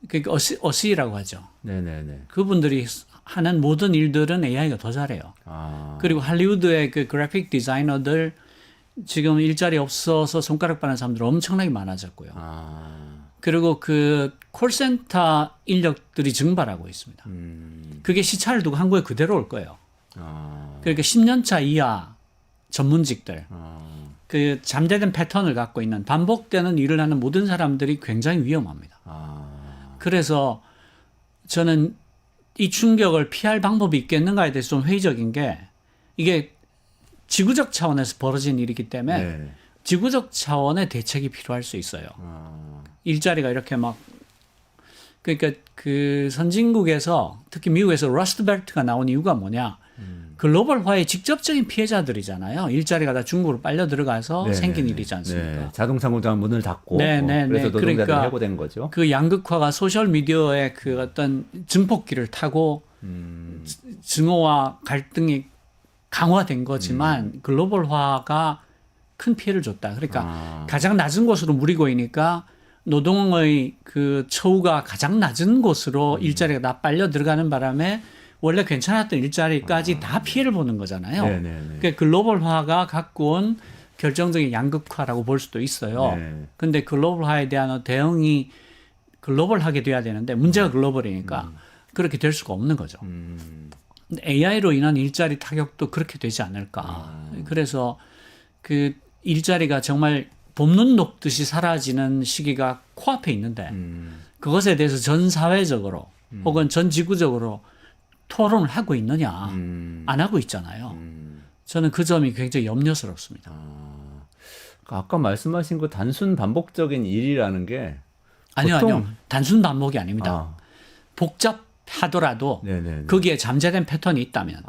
그러니까 어시라고 하죠. 네네네. 그분들이 하는 모든 일들은 AI가 더 잘해요. 그리고 할리우드의 그 그래픽 디자이너들 지금 일자리 없어서 손가락 빠는 사람들 엄청나게 많아졌고요. 그리고 그 콜센터 인력들이 증발하고 있습니다. 그게 시차를 두고 한국에 그대로 올 거예요. 그러니까 10년차 이하 전문직들, 그 잠재된 패턴을 갖고 있는 반복되는 일을 하는 모든 사람들이 굉장히 위험합니다. 그래서 저는 이 충격을 피할 방법이 있겠는가에 대해서 좀 회의적인 게 이게 지구적 차원에서 벌어진 일이기 때문에 네. 지구적 차원의 대책이 필요할 수 있어요. 일자리가 이렇게 막 그러니까 그 선진국에서 특히 미국에서 러스트 벨트가 나온 이유가 뭐냐? 글로벌화의 직접적인 피해자들이잖아요. 일자리가 다 중국으로 빨려 들어가서 네네네. 생긴 일이지 않습니까? 네. 자동차 공장 문을 닫고 네네네. 그래서 노동자들이 그러니까 해고된 거죠. 그 양극화가 소셜 미디어의 그 어떤 증폭기를 타고 증오와 갈등이 강화된 거지만 글로벌화가 큰 피해를 줬다. 그러니까 가장 낮은 곳으로 물이 고이니까 노동의 그 처우가 가장 낮은 곳으로 일자리가 다 빨려 들어가는 바람에 원래 괜찮았던 일자리까지 다 피해를 보는 거잖아요. 네네네. 그러니까 글로벌화가 갖고 온 결정적인 양극화라고 볼 수도 있어요. 네. 근데 글로벌화에 대한 대응이 글로벌하게 돼야 되는데 문제가 글로벌이니까 그렇게 될 수가 없는 거죠. 근데 AI로 인한 일자리 타격도 그렇게 되지 않을까. 그래서 그 일자리가 정말 봄눈 녹듯이 사라지는 시기가 코앞에 있는데 그것에 대해서 전 사회적으로 혹은 전 지구적으로 토론을 하고 있느냐 안 하고 있잖아요. 저는 그 점이 굉장히 염려스럽습니다. 아까 말씀하신 그 단순 반복적인 일이라는 게 아니요. 보통- 단순 반복이 아닙니다. 복잡 하더라도 네네. 거기에 잠재된 패턴이 있다면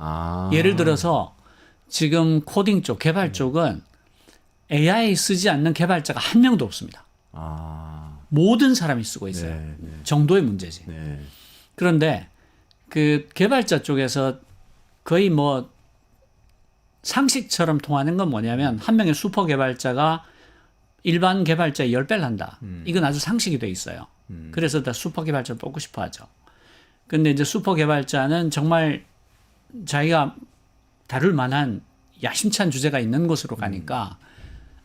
예를 들어서 지금 코딩 쪽, 개발 쪽은 AI 쓰지 않는 개발자가 한 명도 없습니다. 모든 사람이 쓰고 있어요. 네, 네. 정도의 문제지. 네. 그런데 그 개발자 쪽에서 거의 뭐 상식처럼 통하는 건 뭐냐면 한 명의 슈퍼 개발자가 일반 개발자의 10배를 한다. 이건 아주 상식이 돼 있어요. 그래서 다 슈퍼 개발자를 뽑고 싶어 하죠. 근데 이제 슈퍼 개발자는 정말 자기가 다룰 만한 야심찬 주제가 있는 곳으로 가니까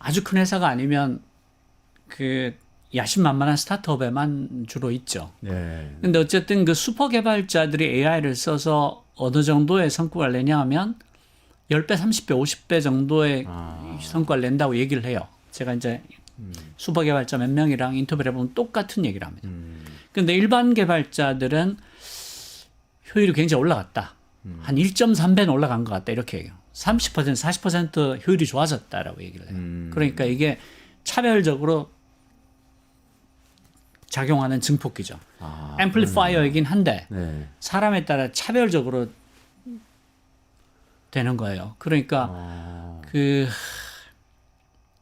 아주 큰 회사가 아니면 그 야심만만한 스타트업에만 주로 있죠. 네. 근데 어쨌든 그 슈퍼 개발자들이 AI를 써서 어느 정도의 성과를 내냐 하면 10배, 30배, 50배 정도의 성과를 낸다고 얘기를 해요. 제가 이제 슈퍼 개발자 몇 명이랑 인터뷰를 해보면 똑같은 얘기를 합니다. 근데 일반 개발자들은 효율이 굉장히 올라갔다. 한 1.3배는 올라간 것 같다. 이렇게 얘기해요. 30%, 40% 효율이 좋아졌다라고 얘기를 해요. 그러니까 이게 차별적으로 작용하는 증폭기죠. 앰플리파이어이긴 한데 네. 사람에 따라 차별적으로 되는 거예요. 그러니까 그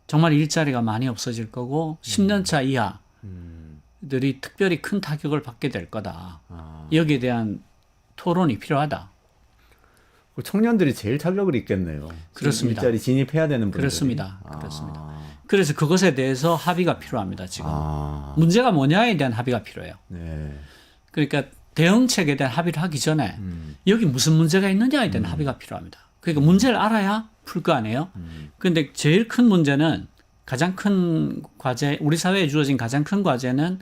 정말 일자리가 많이 없어질 거고 10년 차 이하들이 특별히 큰 타격을 받게 될 거다. 여기에 대한 토론이 필요하다. 그 청년들이 제일 타격을 입겠네요. 그렇습니다. 일자리 진입해야 되는 분들이. 그렇습니다. 그렇습니다. 그래서 그것에 대해서 합의가 필요합니다. 지금 문제가 뭐냐에 대한 합의가 필요해요. 네. 그러니까 대응책에 대한 합의를 하기 전에 여기 무슨 문제가 있느냐에 대한 합의가 필요합니다. 그러니까 문제를 알아야 풀 거 아니에요. 그런데 제일 큰 문제는 가장 큰 과제, 우리 사회에 주어진 가장 큰 과제는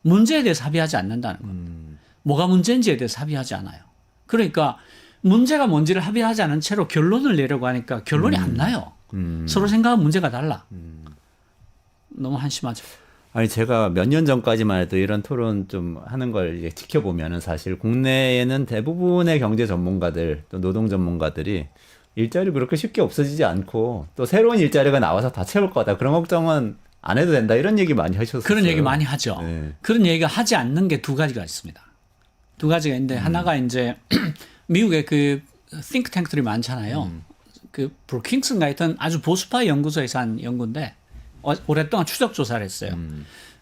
문제에 대해서 합의하지 않는다는 겁니다. 뭐가 문제인지에 대해서 합의하지 않아요. 그러니까 문제가 뭔지를 합의하지 않은 채로 결론을 내려고 하니까 결론이 안 나요. 서로 생각하는 문제가 달라. 너무 한심하죠. 아니 제가 몇 년 전까지만 해도 이런 토론 좀 하는 걸 이제 지켜보면은 사실 국내에는 대부분의 경제 전문가들 또 노동 전문가들이 일자리 그렇게 쉽게 없어지지 않고 또 새로운 일자리가 나와서 다 채울 거다. 그런 걱정은 안 해도 된다. 이런 얘기 많이 하셨어요. 그런 얘기 많이 하죠. 네. 그런 얘기가 하지 않는 게 두 가지가 있습니다. 두 가지가 있는데 하나가 이제 미국의 그 싱크탱크들이 많잖아요. 그 브루킹스인가 하여튼 아주 보수파 연구소에서 한 연구인데 오랫동안 추적 조사를 했어요.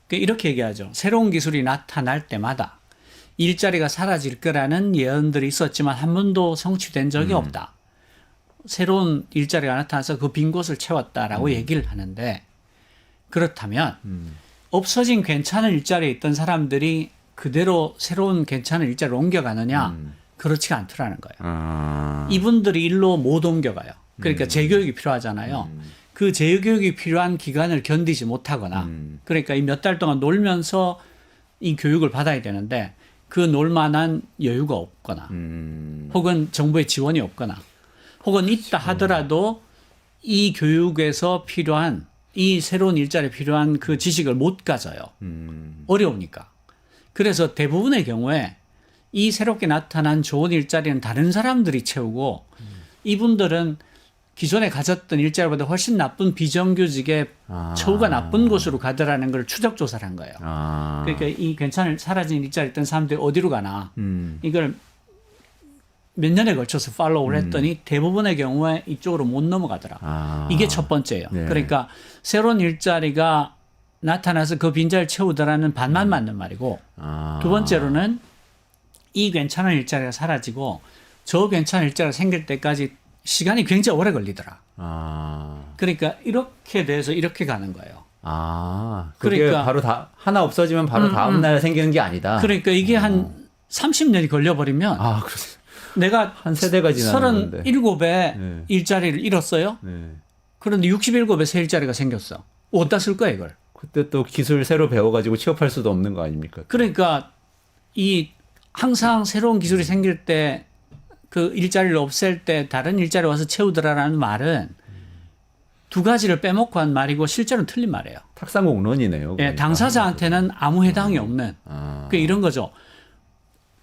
이렇게 얘기하죠. 새로운 기술이 나타날 때마다 일자리가 사라질 거라는 예언들이 있었지만 한 번도 성취된 적이 없다. 새로운 일자리가 나타나서 그 빈 곳을 채웠다라고 얘기를 하는데 그렇다면 없어진 괜찮은 일자리에 있던 사람들이 그대로 새로운 괜찮은 일자리로 옮겨가느냐? 그렇지가 않더라는 거예요. 이분들이 일로 못 옮겨가요. 그러니까 재교육이 필요하잖아요. 그 재교육이 필요한 기간을 견디지 못하거나 그러니까 이 몇 달 동안 놀면서 이 교육을 받아야 되는데 그 놀만한 여유가 없거나 혹은 정부의 지원이 없거나 혹은 있다 하더라도 이 교육에서 필요한 이 새로운 일자리에 필요한 그 지식을 못 가져요. 어려우니까. 그래서 대부분의 경우에 이 새롭게 나타난 좋은 일자리는 다른 사람들이 채우고 이분들은 기존에 가졌던 일자리보다 훨씬 나쁜 비정규직의 처우가 나쁜 곳으로 가더라는 걸 추적 조사를 한 거예요. 그러니까 이 괜찮은 사라진 일자리 있던 사람들이 어디로 가나 이걸 몇 년에 걸쳐서 팔로우를 했더니 대부분의 경우에 이쪽으로 못 넘어가더라. 이게 첫 번째예요. 네. 그러니까 새로운 일자리가 나타나서 그 빈자리를 채우더라는 반만 맞는 말이고 두 번째로는 이 괜찮은 일자리가 사라지고 저 괜찮은 일자리가 생길 때까지 시간이 굉장히 오래 걸리더라. 그러니까 이렇게 돼서 이렇게 가는 거예요. 그게 그러니까 바로 다 하나 없어지면 바로 다음 날 생기는 게 아니다. 그러니까 이게 한 30년이 걸려버리면 그렇죠. 내가 한 세대가 지났는데. 37에 네. 일자리를 잃었어요. 네. 그런데 67에 새 일자리가 생겼어. 어디다 쓸 거야 이걸? 그때 또 기술 새로 배워가지고 취업할 수도 없는 거 아닙니까? 그러니까 이 항상 새로운 기술이 생길 때 그 일자리를 없앨 때 다른 일자리 와서 채우더라라는 말은 두 가지를 빼먹고 한 말이고 실제로는 틀린 말이에요. 탁상공론이네요. 예, 그러니까. 당사자한테는 아무 해당이 없는 그 이런 거죠.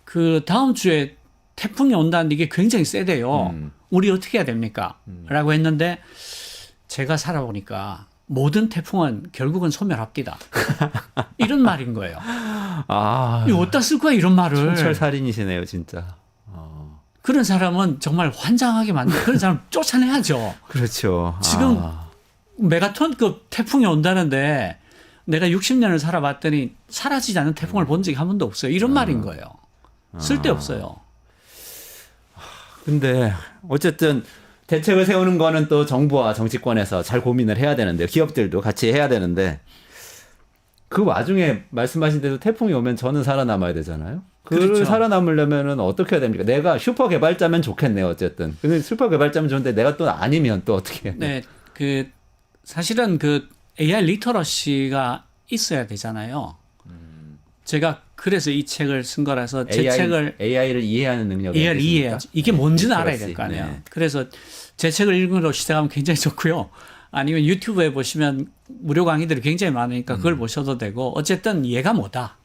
그 다음 주에 태풍이 온다는데 이게 굉장히 세대요. 우리 어떻게 해야 됩니까? 라고 했는데 제가 살아보니까 모든 태풍은 결국은 소멸합디다. 이런 말인 거예요. 아, 이거 어디다 쓸 거야 이런 말을. 촌철살인이시네요, 진짜. 그런 사람은 정말 환장하게 만든 그런 사람 쫓아내야죠. 그렇죠. 지금 아, 메가톤급 태풍이 온다는데 내가 60년을 살아봤더니 사라지지 않는 태풍을 본 적이 한 번도 없어요. 이런 말인 거예요. 쓸데없어요. 근데 어쨌든 대책을 세우는 거는 또 정부와 정치권에서 잘 고민을 해야 되는데 기업들도 같이 해야 되는데 그 와중에 말씀하신 대로 태풍이 오면 저는 살아남아야 되잖아요. 그걸 그렇죠. 살아남으려면 어떻게 해야 됩니까? 내가 슈퍼 개발자면 좋겠네요, 어쨌든. 근데 슈퍼 개발자면 좋은데 내가 또 아니면 또 어떻게 해야 돼요? 네, 사실은 AI 리터러시가 있어야 되잖아요. 제가 그래서 이 책을 쓴 거라서 제 책을 AI를 이해하는 능력이 AI를 이해해야지. 이게 뭔지는 알아야 될 리터러시. 거 아니에요. 네. 그래서 제 책을 읽으러 시작하면 굉장히 좋고요. 아니면 유튜브에 보시면 무료 강의들이 굉장히 많으니까 그걸 보셔도 되고 어쨌든 얘가 뭐다.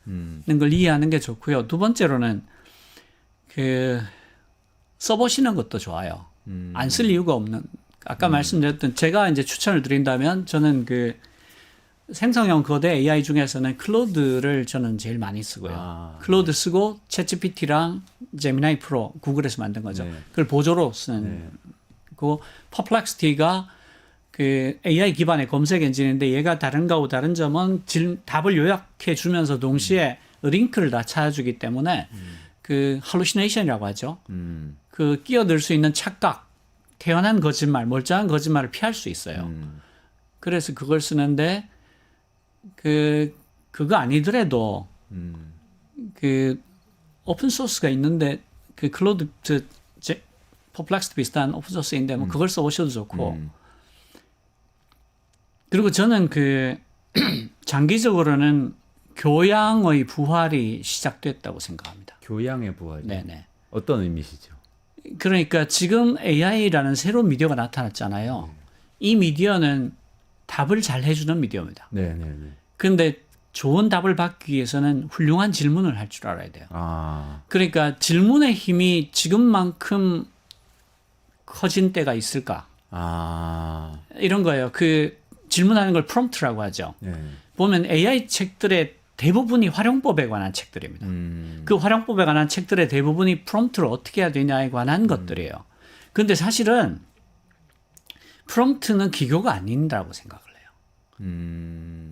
는 걸 이해하는 게 좋고요. 두 번째로는 써보시는 것도 좋아요. 안 쓸 이유가 없는. 아까 말씀드렸던 제가 이제 추천을 드린다면 저는 생성형 거대 AI 중에서는 클로드를 저는 제일 많이 쓰고요. 클로드 쓰고 챗GPT랑 제미나이 프로 구글에서 만든 거죠. 네. 그걸 보조로 쓰는. 그 퍼플렉시티가 AI 기반의 검색 엔진인데 얘가 다른 거하고 다른 점은 답을 요약해 주면서 동시에 링크를 다 찾아주기 때문에 hallucination이라고 하죠. 끼어들 수 있는 착각, 태어난 거짓말, 멀쩡한 거짓말을 피할 수 있어요. 그래서 그걸 쓰는데 그거 아니더라도 오픈 소스가 있는데 클로드 퍼플렉시티 비슷한 오픈 소스인데 뭐 그걸 써보셔도 좋고 그리고 저는 장기적으로는 교양의 부활이 시작됐다고 생각합니다. 교양의 부활이. 네네. 어떤 의미시죠? 그러니까 지금 AI라는 새로운 미디어가 나타났잖아요. 이 미디어는 답을 잘 해주는 미디어입니다. 네네네. 그런데 좋은 답을 받기 위해서는 훌륭한 질문을 할 줄 알아야 돼요. 아, 그러니까 질문의 힘이 지금만큼 커진 때가 있을까? 이런 거예요. 질문하는 걸 프롬프트라고 하죠. 네. 보면 AI 책들의 대부분이 활용법에 관한 책들입니다. 그 활용법에 관한 책들의 대부분이 프롬프트를 어떻게 해야 되냐에 관한 것들이에요. 그런데 사실은 프롬프트는 기교가 아닌다고 생각을 해요.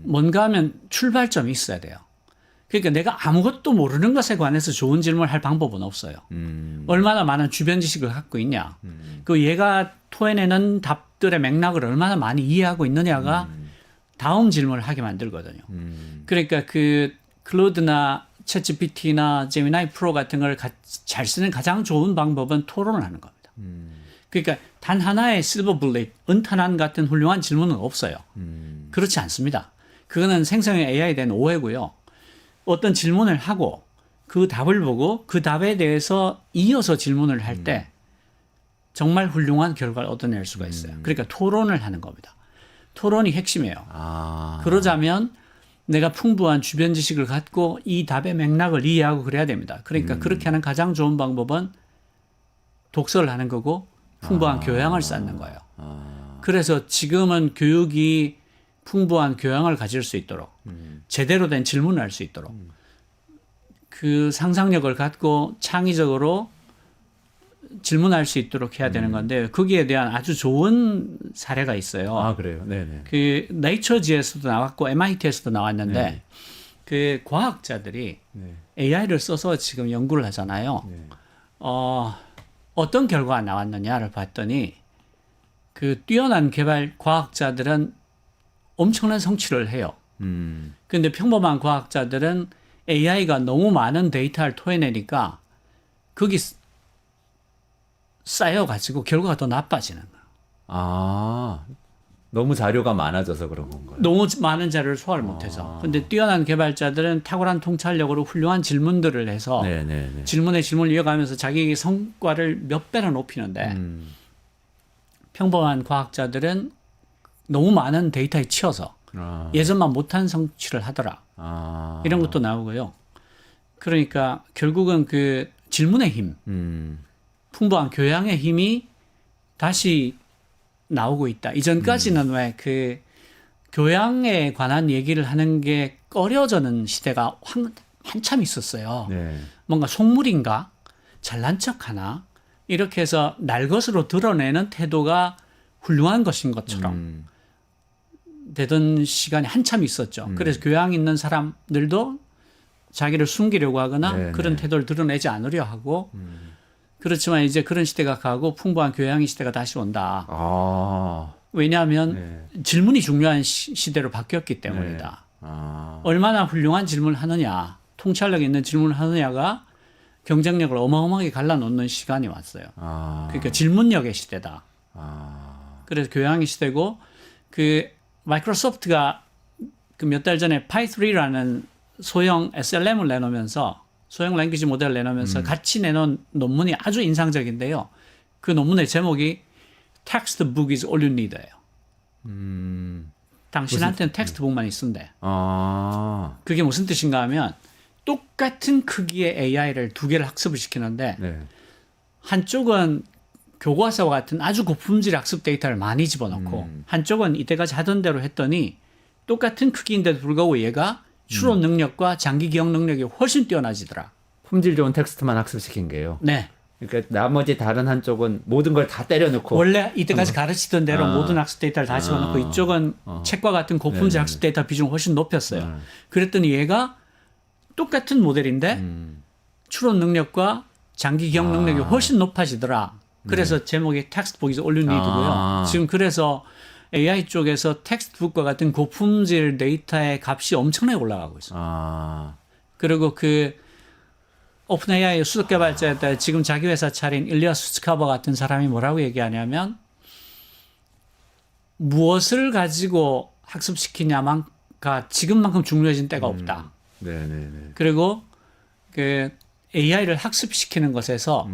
뭔가 하면 출발점이 있어야 돼요. 그러니까 내가 아무것도 모르는 것에 관해서 좋은 질문을 할 방법은 없어요. 얼마나 많은 주변 지식을 갖고 있냐. 얘가 토해내는 답들의 맥락을 얼마나 많이 이해하고 있느냐가 다음 질문을 하게 만들거든요. 그러니까 클로드나 챗GPT나 제미나이 프로 같은 걸 잘 쓰는 가장 좋은 방법은 토론을 하는 겁니다. 그러니까 단 하나의 실버 블릿, 은탄한 같은 훌륭한 질문은 없어요. 그렇지 않습니다. 그거는 생성형 AI에 대한 오해고요. 어떤 질문을 하고 그 답을 보고 그 답에 대해서 이어서 질문을 할 때 정말 훌륭한 결과를 얻어낼 수가 있어요. 그러니까 토론을 하는 겁니다. 토론이 핵심이에요. 그러자면 내가 풍부한 주변 지식을 갖고 이 답의 맥락을 이해하고 그래야 됩니다. 그러니까 그렇게 하는 가장 좋은 방법은 독서를 하는 거고 풍부한 교양을 쌓는 거예요. 그래서 지금은 교육이 풍부한 교양을 가질 수 있도록 제대로 된 질문을 할 수 있도록 상상력을 갖고 창의적으로 질문할 수 있도록 해야 되는 건데 거기에 대한 아주 좋은 사례가 있어요. 아, 그래요. 네네. 네이처지에서도 나왔고 MIT에서도 나왔는데 과학자들이 AI를 써서 지금 연구를 하잖아요. 어떤 결과가 나왔느냐를 봤더니 뛰어난 개발 과학자들은 엄청난 성취를 해요. 그런데 평범한 과학자들은 AI가 너무 많은 데이터를 토해내니까 거기 쌓여가지고 결과가 더 나빠지는 거예요. 너무 자료가 많아져서 그런 건가요? 너무 많은 자료를 소화를 못해서. 근데 뛰어난 개발자들은 탁월한 통찰력으로 훌륭한 질문들을 해서 네네네. 질문에 질문을 이어가면서 자기 성과를 몇 배나 높이는데 평범한 과학자들은 너무 많은 데이터에 치여서 예전만 못한 성취를 하더라. 이런 것도 나오고요. 그러니까 결국은 질문의 힘, 풍부한 교양의 힘이 다시 나오고 있다. 이전까지는 왜 교양에 관한 얘기를 하는 게 꺼려지는 시대가 한참 있었어요. 네. 뭔가 속물인가? 잘난 척하나? 이렇게 해서 날 것으로 드러내는 태도가 훌륭한 것인 것처럼 되던 시간이 한참 있었죠. 그래서 교양 있는 사람들도 자기를 숨기려고 하거나 네, 그런 네. 태도를 드러내지 않으려 하고 그렇지만 이제 그런 시대가 가고 풍부한 교양의 시대가 다시 온다. 아. 왜냐하면 네. 질문이 중요한 시대로 바뀌었기 때문이다. 아. 얼마나 훌륭한 질문을 하느냐, 통찰력 있는 질문을 하느냐가 경쟁력을 어마어마하게 갈라놓는 시간이 왔어요. 아. 그러니까 질문력의 시대다. 아. 그래서 교양의 시대고 그 마이크로소프트가 그 몇 달 전에 파이3라는 소형 SLM을 내놓으면서 소형 랭귀지 모델을 내놓으면서 같이 내놓은 논문이 아주 인상적인데요. 그 논문의 제목이 Textbook is all you need예요. 당신한테는 텍스트북만 있으면 돼. 아. 그게 무슨 뜻인가 하면 똑같은 크기의 AI를 두 개를 학습을 시키는데 네. 한쪽은 교과서와 같은 아주 고품질 학습 데이터를 많이 집어넣고 한쪽은 이때까지 하던 대로 했더니 똑같은 크기인데도 불구하고 얘가 추론 능력과 장기 기억 능력이 훨씬 뛰어나지더라. 품질 좋은 텍스트만 학습시킨 게요. 네. 그러니까 나머지 다른 한쪽은 모든 걸 다 때려놓고 원래 이때까지 가르치던 대로 모든 학습 데이터를 다 집어넣고 이쪽은 책과 같은 고품질 네네. 학습 데이터 비중을 훨씬 높였어요. 그랬더니 얘가 똑같은 모델인데 추론 능력과 장기 기억 능력이 훨씬 높아지더라. 그래서 제목이 텍스트북이 올려니고요. 아. 지금 그래서 AI 쪽에서 텍스트북과 같은 고품질 데이터의 값이 엄청나게 올라가고 있어요. 아. 그리고 그 오픈 AI 수석 개발자였다 지금 자기 회사 차린 일리아 수츠카버 같은 사람이 뭐라고 얘기하냐면 무엇을 가지고 학습시키냐만가 지금만큼 중요해진 때가 없다. 네네네. 그리고 그 AI를 학습시키는 것에서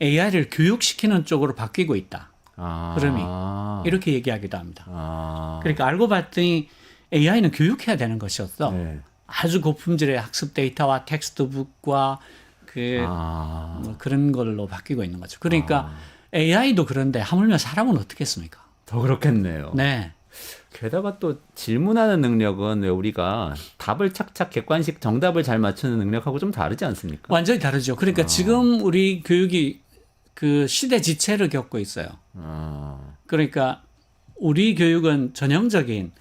AI를 교육시키는 쪽으로 바뀌고 있다. 아. 흐름이. 이렇게 얘기하기도 합니다. 아. 그러니까 알고 봤더니 AI는 교육해야 되는 것이었어. 네. 아주 고품질의 학습 데이터와 텍스트북과 그 아. 뭐 그런 걸로 바뀌고 있는 거죠. 그러니까 AI도 그런데 하물며 사람은 어떻게 했습니까? 더 그렇겠네요. 네. 게다가 또 질문하는 능력은 왜 우리가 답을 착착 객관식 정답을 잘 맞추는 능력하고 좀 다르지 않습니까? 완전히 다르죠. 그러니까 지금 우리 교육이 그 시대 지체를 겪고 있어요. 아. 그러니까 우리 교육은 전형적인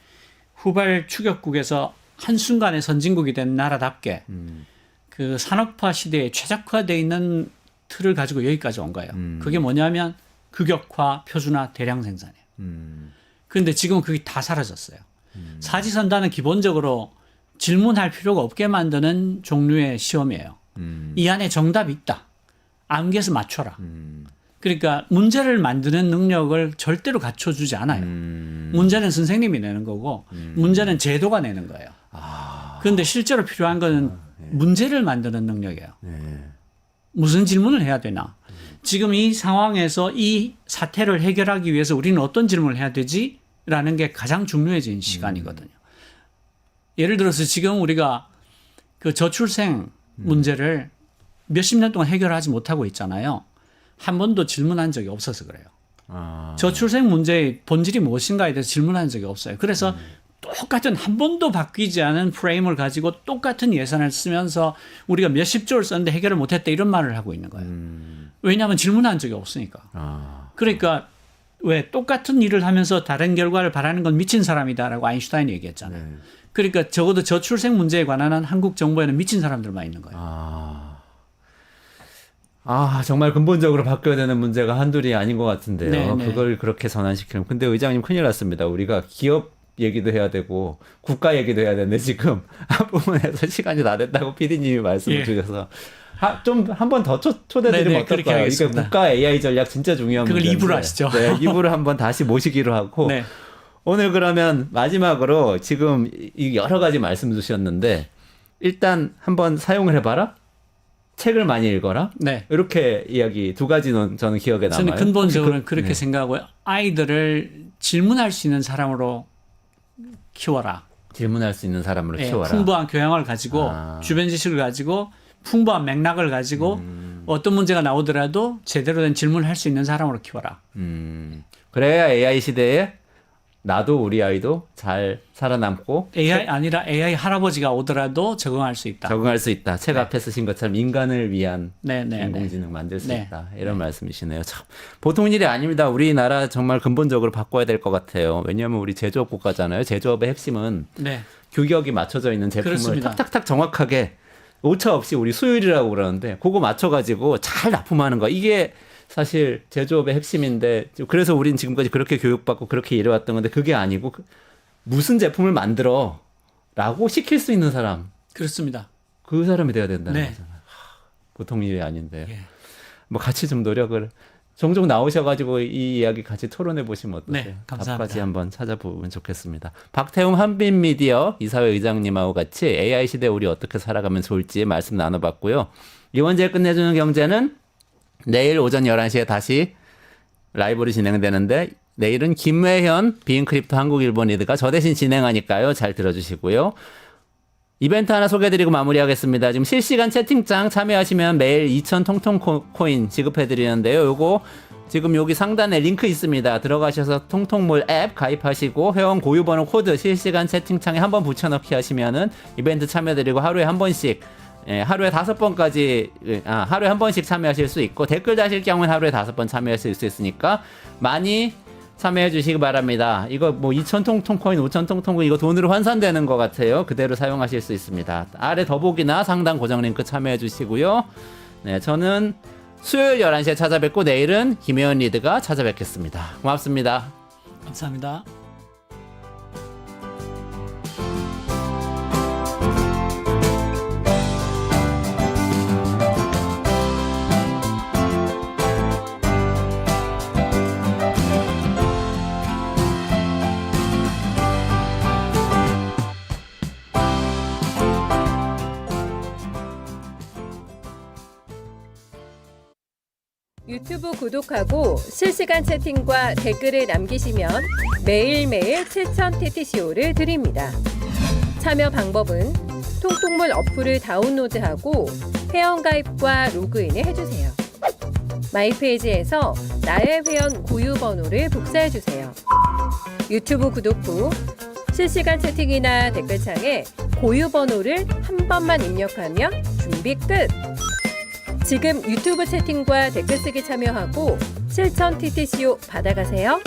후발 추격국에서 한순간에 선진국이 된 나라답게 그 산업화 시대에 최적화되어 있는 틀을 가지고 여기까지 온 거예요. 그게 뭐냐면 규격화, 표준화, 대량 생산이에요. 그런데 지금 그게 다 사라졌어요. 사지선다는 기본적으로 질문할 필요가 없게 만드는 종류의 시험이에요. 이 안에 정답이 있다. 암기해서 맞춰라. 그러니까 문제를 만드는 능력을 절대로 갖춰주지 않아요. 문제는 선생님이 내는 거고 문제는 제도가 내는 거예요. 그런데 실제로 필요한 거는 문제를 만드는 능력이에요. 무슨 질문을 해야 되나? 지금 이 상황에서 이 사태를 해결하기 위해서 우리는 어떤 질문을 해야 되지? 라는 게 가장 중요해진 시간이거든요. 예를 들어서 지금 우리가 그 저출생 문제를 몇십 년 동안 해결하지 못하고 있잖아요. 한 번도 질문한 적이 없어서 그래요. 아. 저출생 문제의 본질이 무엇인가에 대해서 질문한 적이 없어요. 그래서 똑같은 한 번도 바뀌지 않은 프레임을 가지고 똑같은 예산을 쓰면서 우리가 몇십 조를 썼는데 해결을 못했다 이런 말을 하고 있는 거예요. 왜냐하면 질문한 적이 없으니까. 아. 그러니까 왜 똑같은 일을 하면서 다른 결과를 바라는 건 미친 사람이다라고 아인슈타인이 얘기했잖아요. 네. 그러니까 적어도 저출생 문제에 관한 한 한국 정부에는 미친 사람들만 있는 거예요. 아, 정말 근본적으로 바뀌어야 되는 문제가 한둘이 아닌 것 같은데요. 네. 그걸 그렇게 전환시키면. 근데 의장님 큰일 났습니다. 우리가 기업 얘기도 해야 되고 국가 얘기도 해야 되는데 지금 한 부분에서 시간이 다 됐다고 PD님이 말씀을 예. 주셔서 좀 한 번 더 초대드리면 네네, 그렇게 어떨까요? 이게 하겠습니다. 국가 AI 전략 진짜 중요한 그걸 문제인데. 2부로 하시죠. 네, 2부를 한번 다시 모시기로 하고 네. 오늘 그러면 마지막으로 지금 이 여러 가지 말씀 주셨는데 일단 한번 사용을 해봐라. 책을 많이 읽어라. 네. 이렇게 이야기 두 가지는 저는 기억에 남아요. 저는 근본적으로는 그렇게 네. 생각하고요. 아이들을 질문할 수 있는 사람으로 키워라. 질문할 수 있는 사람으로 예, 키워라. 풍부한 교양을 가지고 주변 지식을 가지고 풍부한 맥락을 가지고 어떤 문제가 나오더라도 제대로 된 질문을 할 수 있는 사람으로 키워라. 그래야 AI 시대에 나도 우리 아이도 잘 살아남고 AI 아니라 AI 할아버지가 오더라도 적응할 수 있다. 적응할 수 있다. 책 앞에 쓰신 것처럼 인간을 위한 네. 인공지능 만들 수 네. 있다. 이런 말씀이시네요. 참 보통 일이 아닙니다. 우리나라 정말 근본적으로 바꿔야 될 것 같아요. 왜냐하면 우리 제조업 국가잖아요. 제조업의 핵심은 네. 규격이 맞춰져 있는 제품을 그렇습니다. 탁탁탁 정확하게 오차 없이 우리 수율이라고 그러는데 그거 맞춰가지고 잘 납품하는 거 이게 사실 제조업의 핵심인데 그래서 우린 지금까지 그렇게 교육받고 그렇게 일해왔던 건데 그게 아니고 무슨 제품을 만들어 라고 시킬 수 있는 사람 그렇습니다. 그 사람이 돼야 된다는 네. 거잖아요. 보통 일이 아닌데 예. 뭐 같이 좀 노력을 종종 나오셔가지고 이 이야기 같이 토론해 보시면 어떠세요? 네, 감사합니다. 답까지 한번 찾아보면 좋겠습니다. 박태웅 한빛미디어 이사회 의장님하고 같이 AI 시대 우리 어떻게 살아가면 좋을지 말씀 나눠봤고요. 이원재 끝내주는 경제는 내일 오전 11시에 다시 라이브로 진행되는데 내일은 김외현 비인크립토 한국일본 리드가 저 대신 진행하니까요. 잘 들어주시고요. 이벤트 하나 소개해드리고 마무리하겠습니다. 지금 실시간 채팅창 참여하시면 매일 2,000 통통 코인 지급해드리는데요. 요거 지금 여기 상단에 링크 있습니다. 들어가셔서 통통몰 앱 가입하시고 회원 고유번호 코드 실시간 채팅창에 한번 붙여넣기 하시면은 이벤트 참여드리고 하루에 한 번씩 하루에 5번까지 하루에 한 번씩 참여하실 수 있고 댓글 다실 경우는 하루에 5번 참여하실 수 있으니까 많이 참여해 주시기 바랍니다. 이거 뭐 2,000 통통코인, 5,000 통통코인 이거 돈으로 환산되는 것 같아요. 그대로 사용하실 수 있습니다. 아래 더보기나 상단 고정 링크 참여해 주시고요. 네, 저는 수요일 11시에 찾아뵙고 내일은 김혜연 리드가 찾아뵙겠습니다. 고맙습니다. 감사합니다. 유튜브 구독하고 실시간 채팅과 댓글을 남기시면 매일매일 7,000TTCO를 드립니다. 참여 방법은 통통물 어플을 다운로드하고 회원가입과 로그인을 해주세요. 마이페이지에서 나의 회원 고유번호를 복사해주세요. 유튜브 구독 후 실시간 채팅이나 댓글창에 고유번호를 한 번만 입력하면 준비 끝! 지금 유튜브 채팅과 댓글 쓰기 참여하고 7,000TTCO 받아가세요.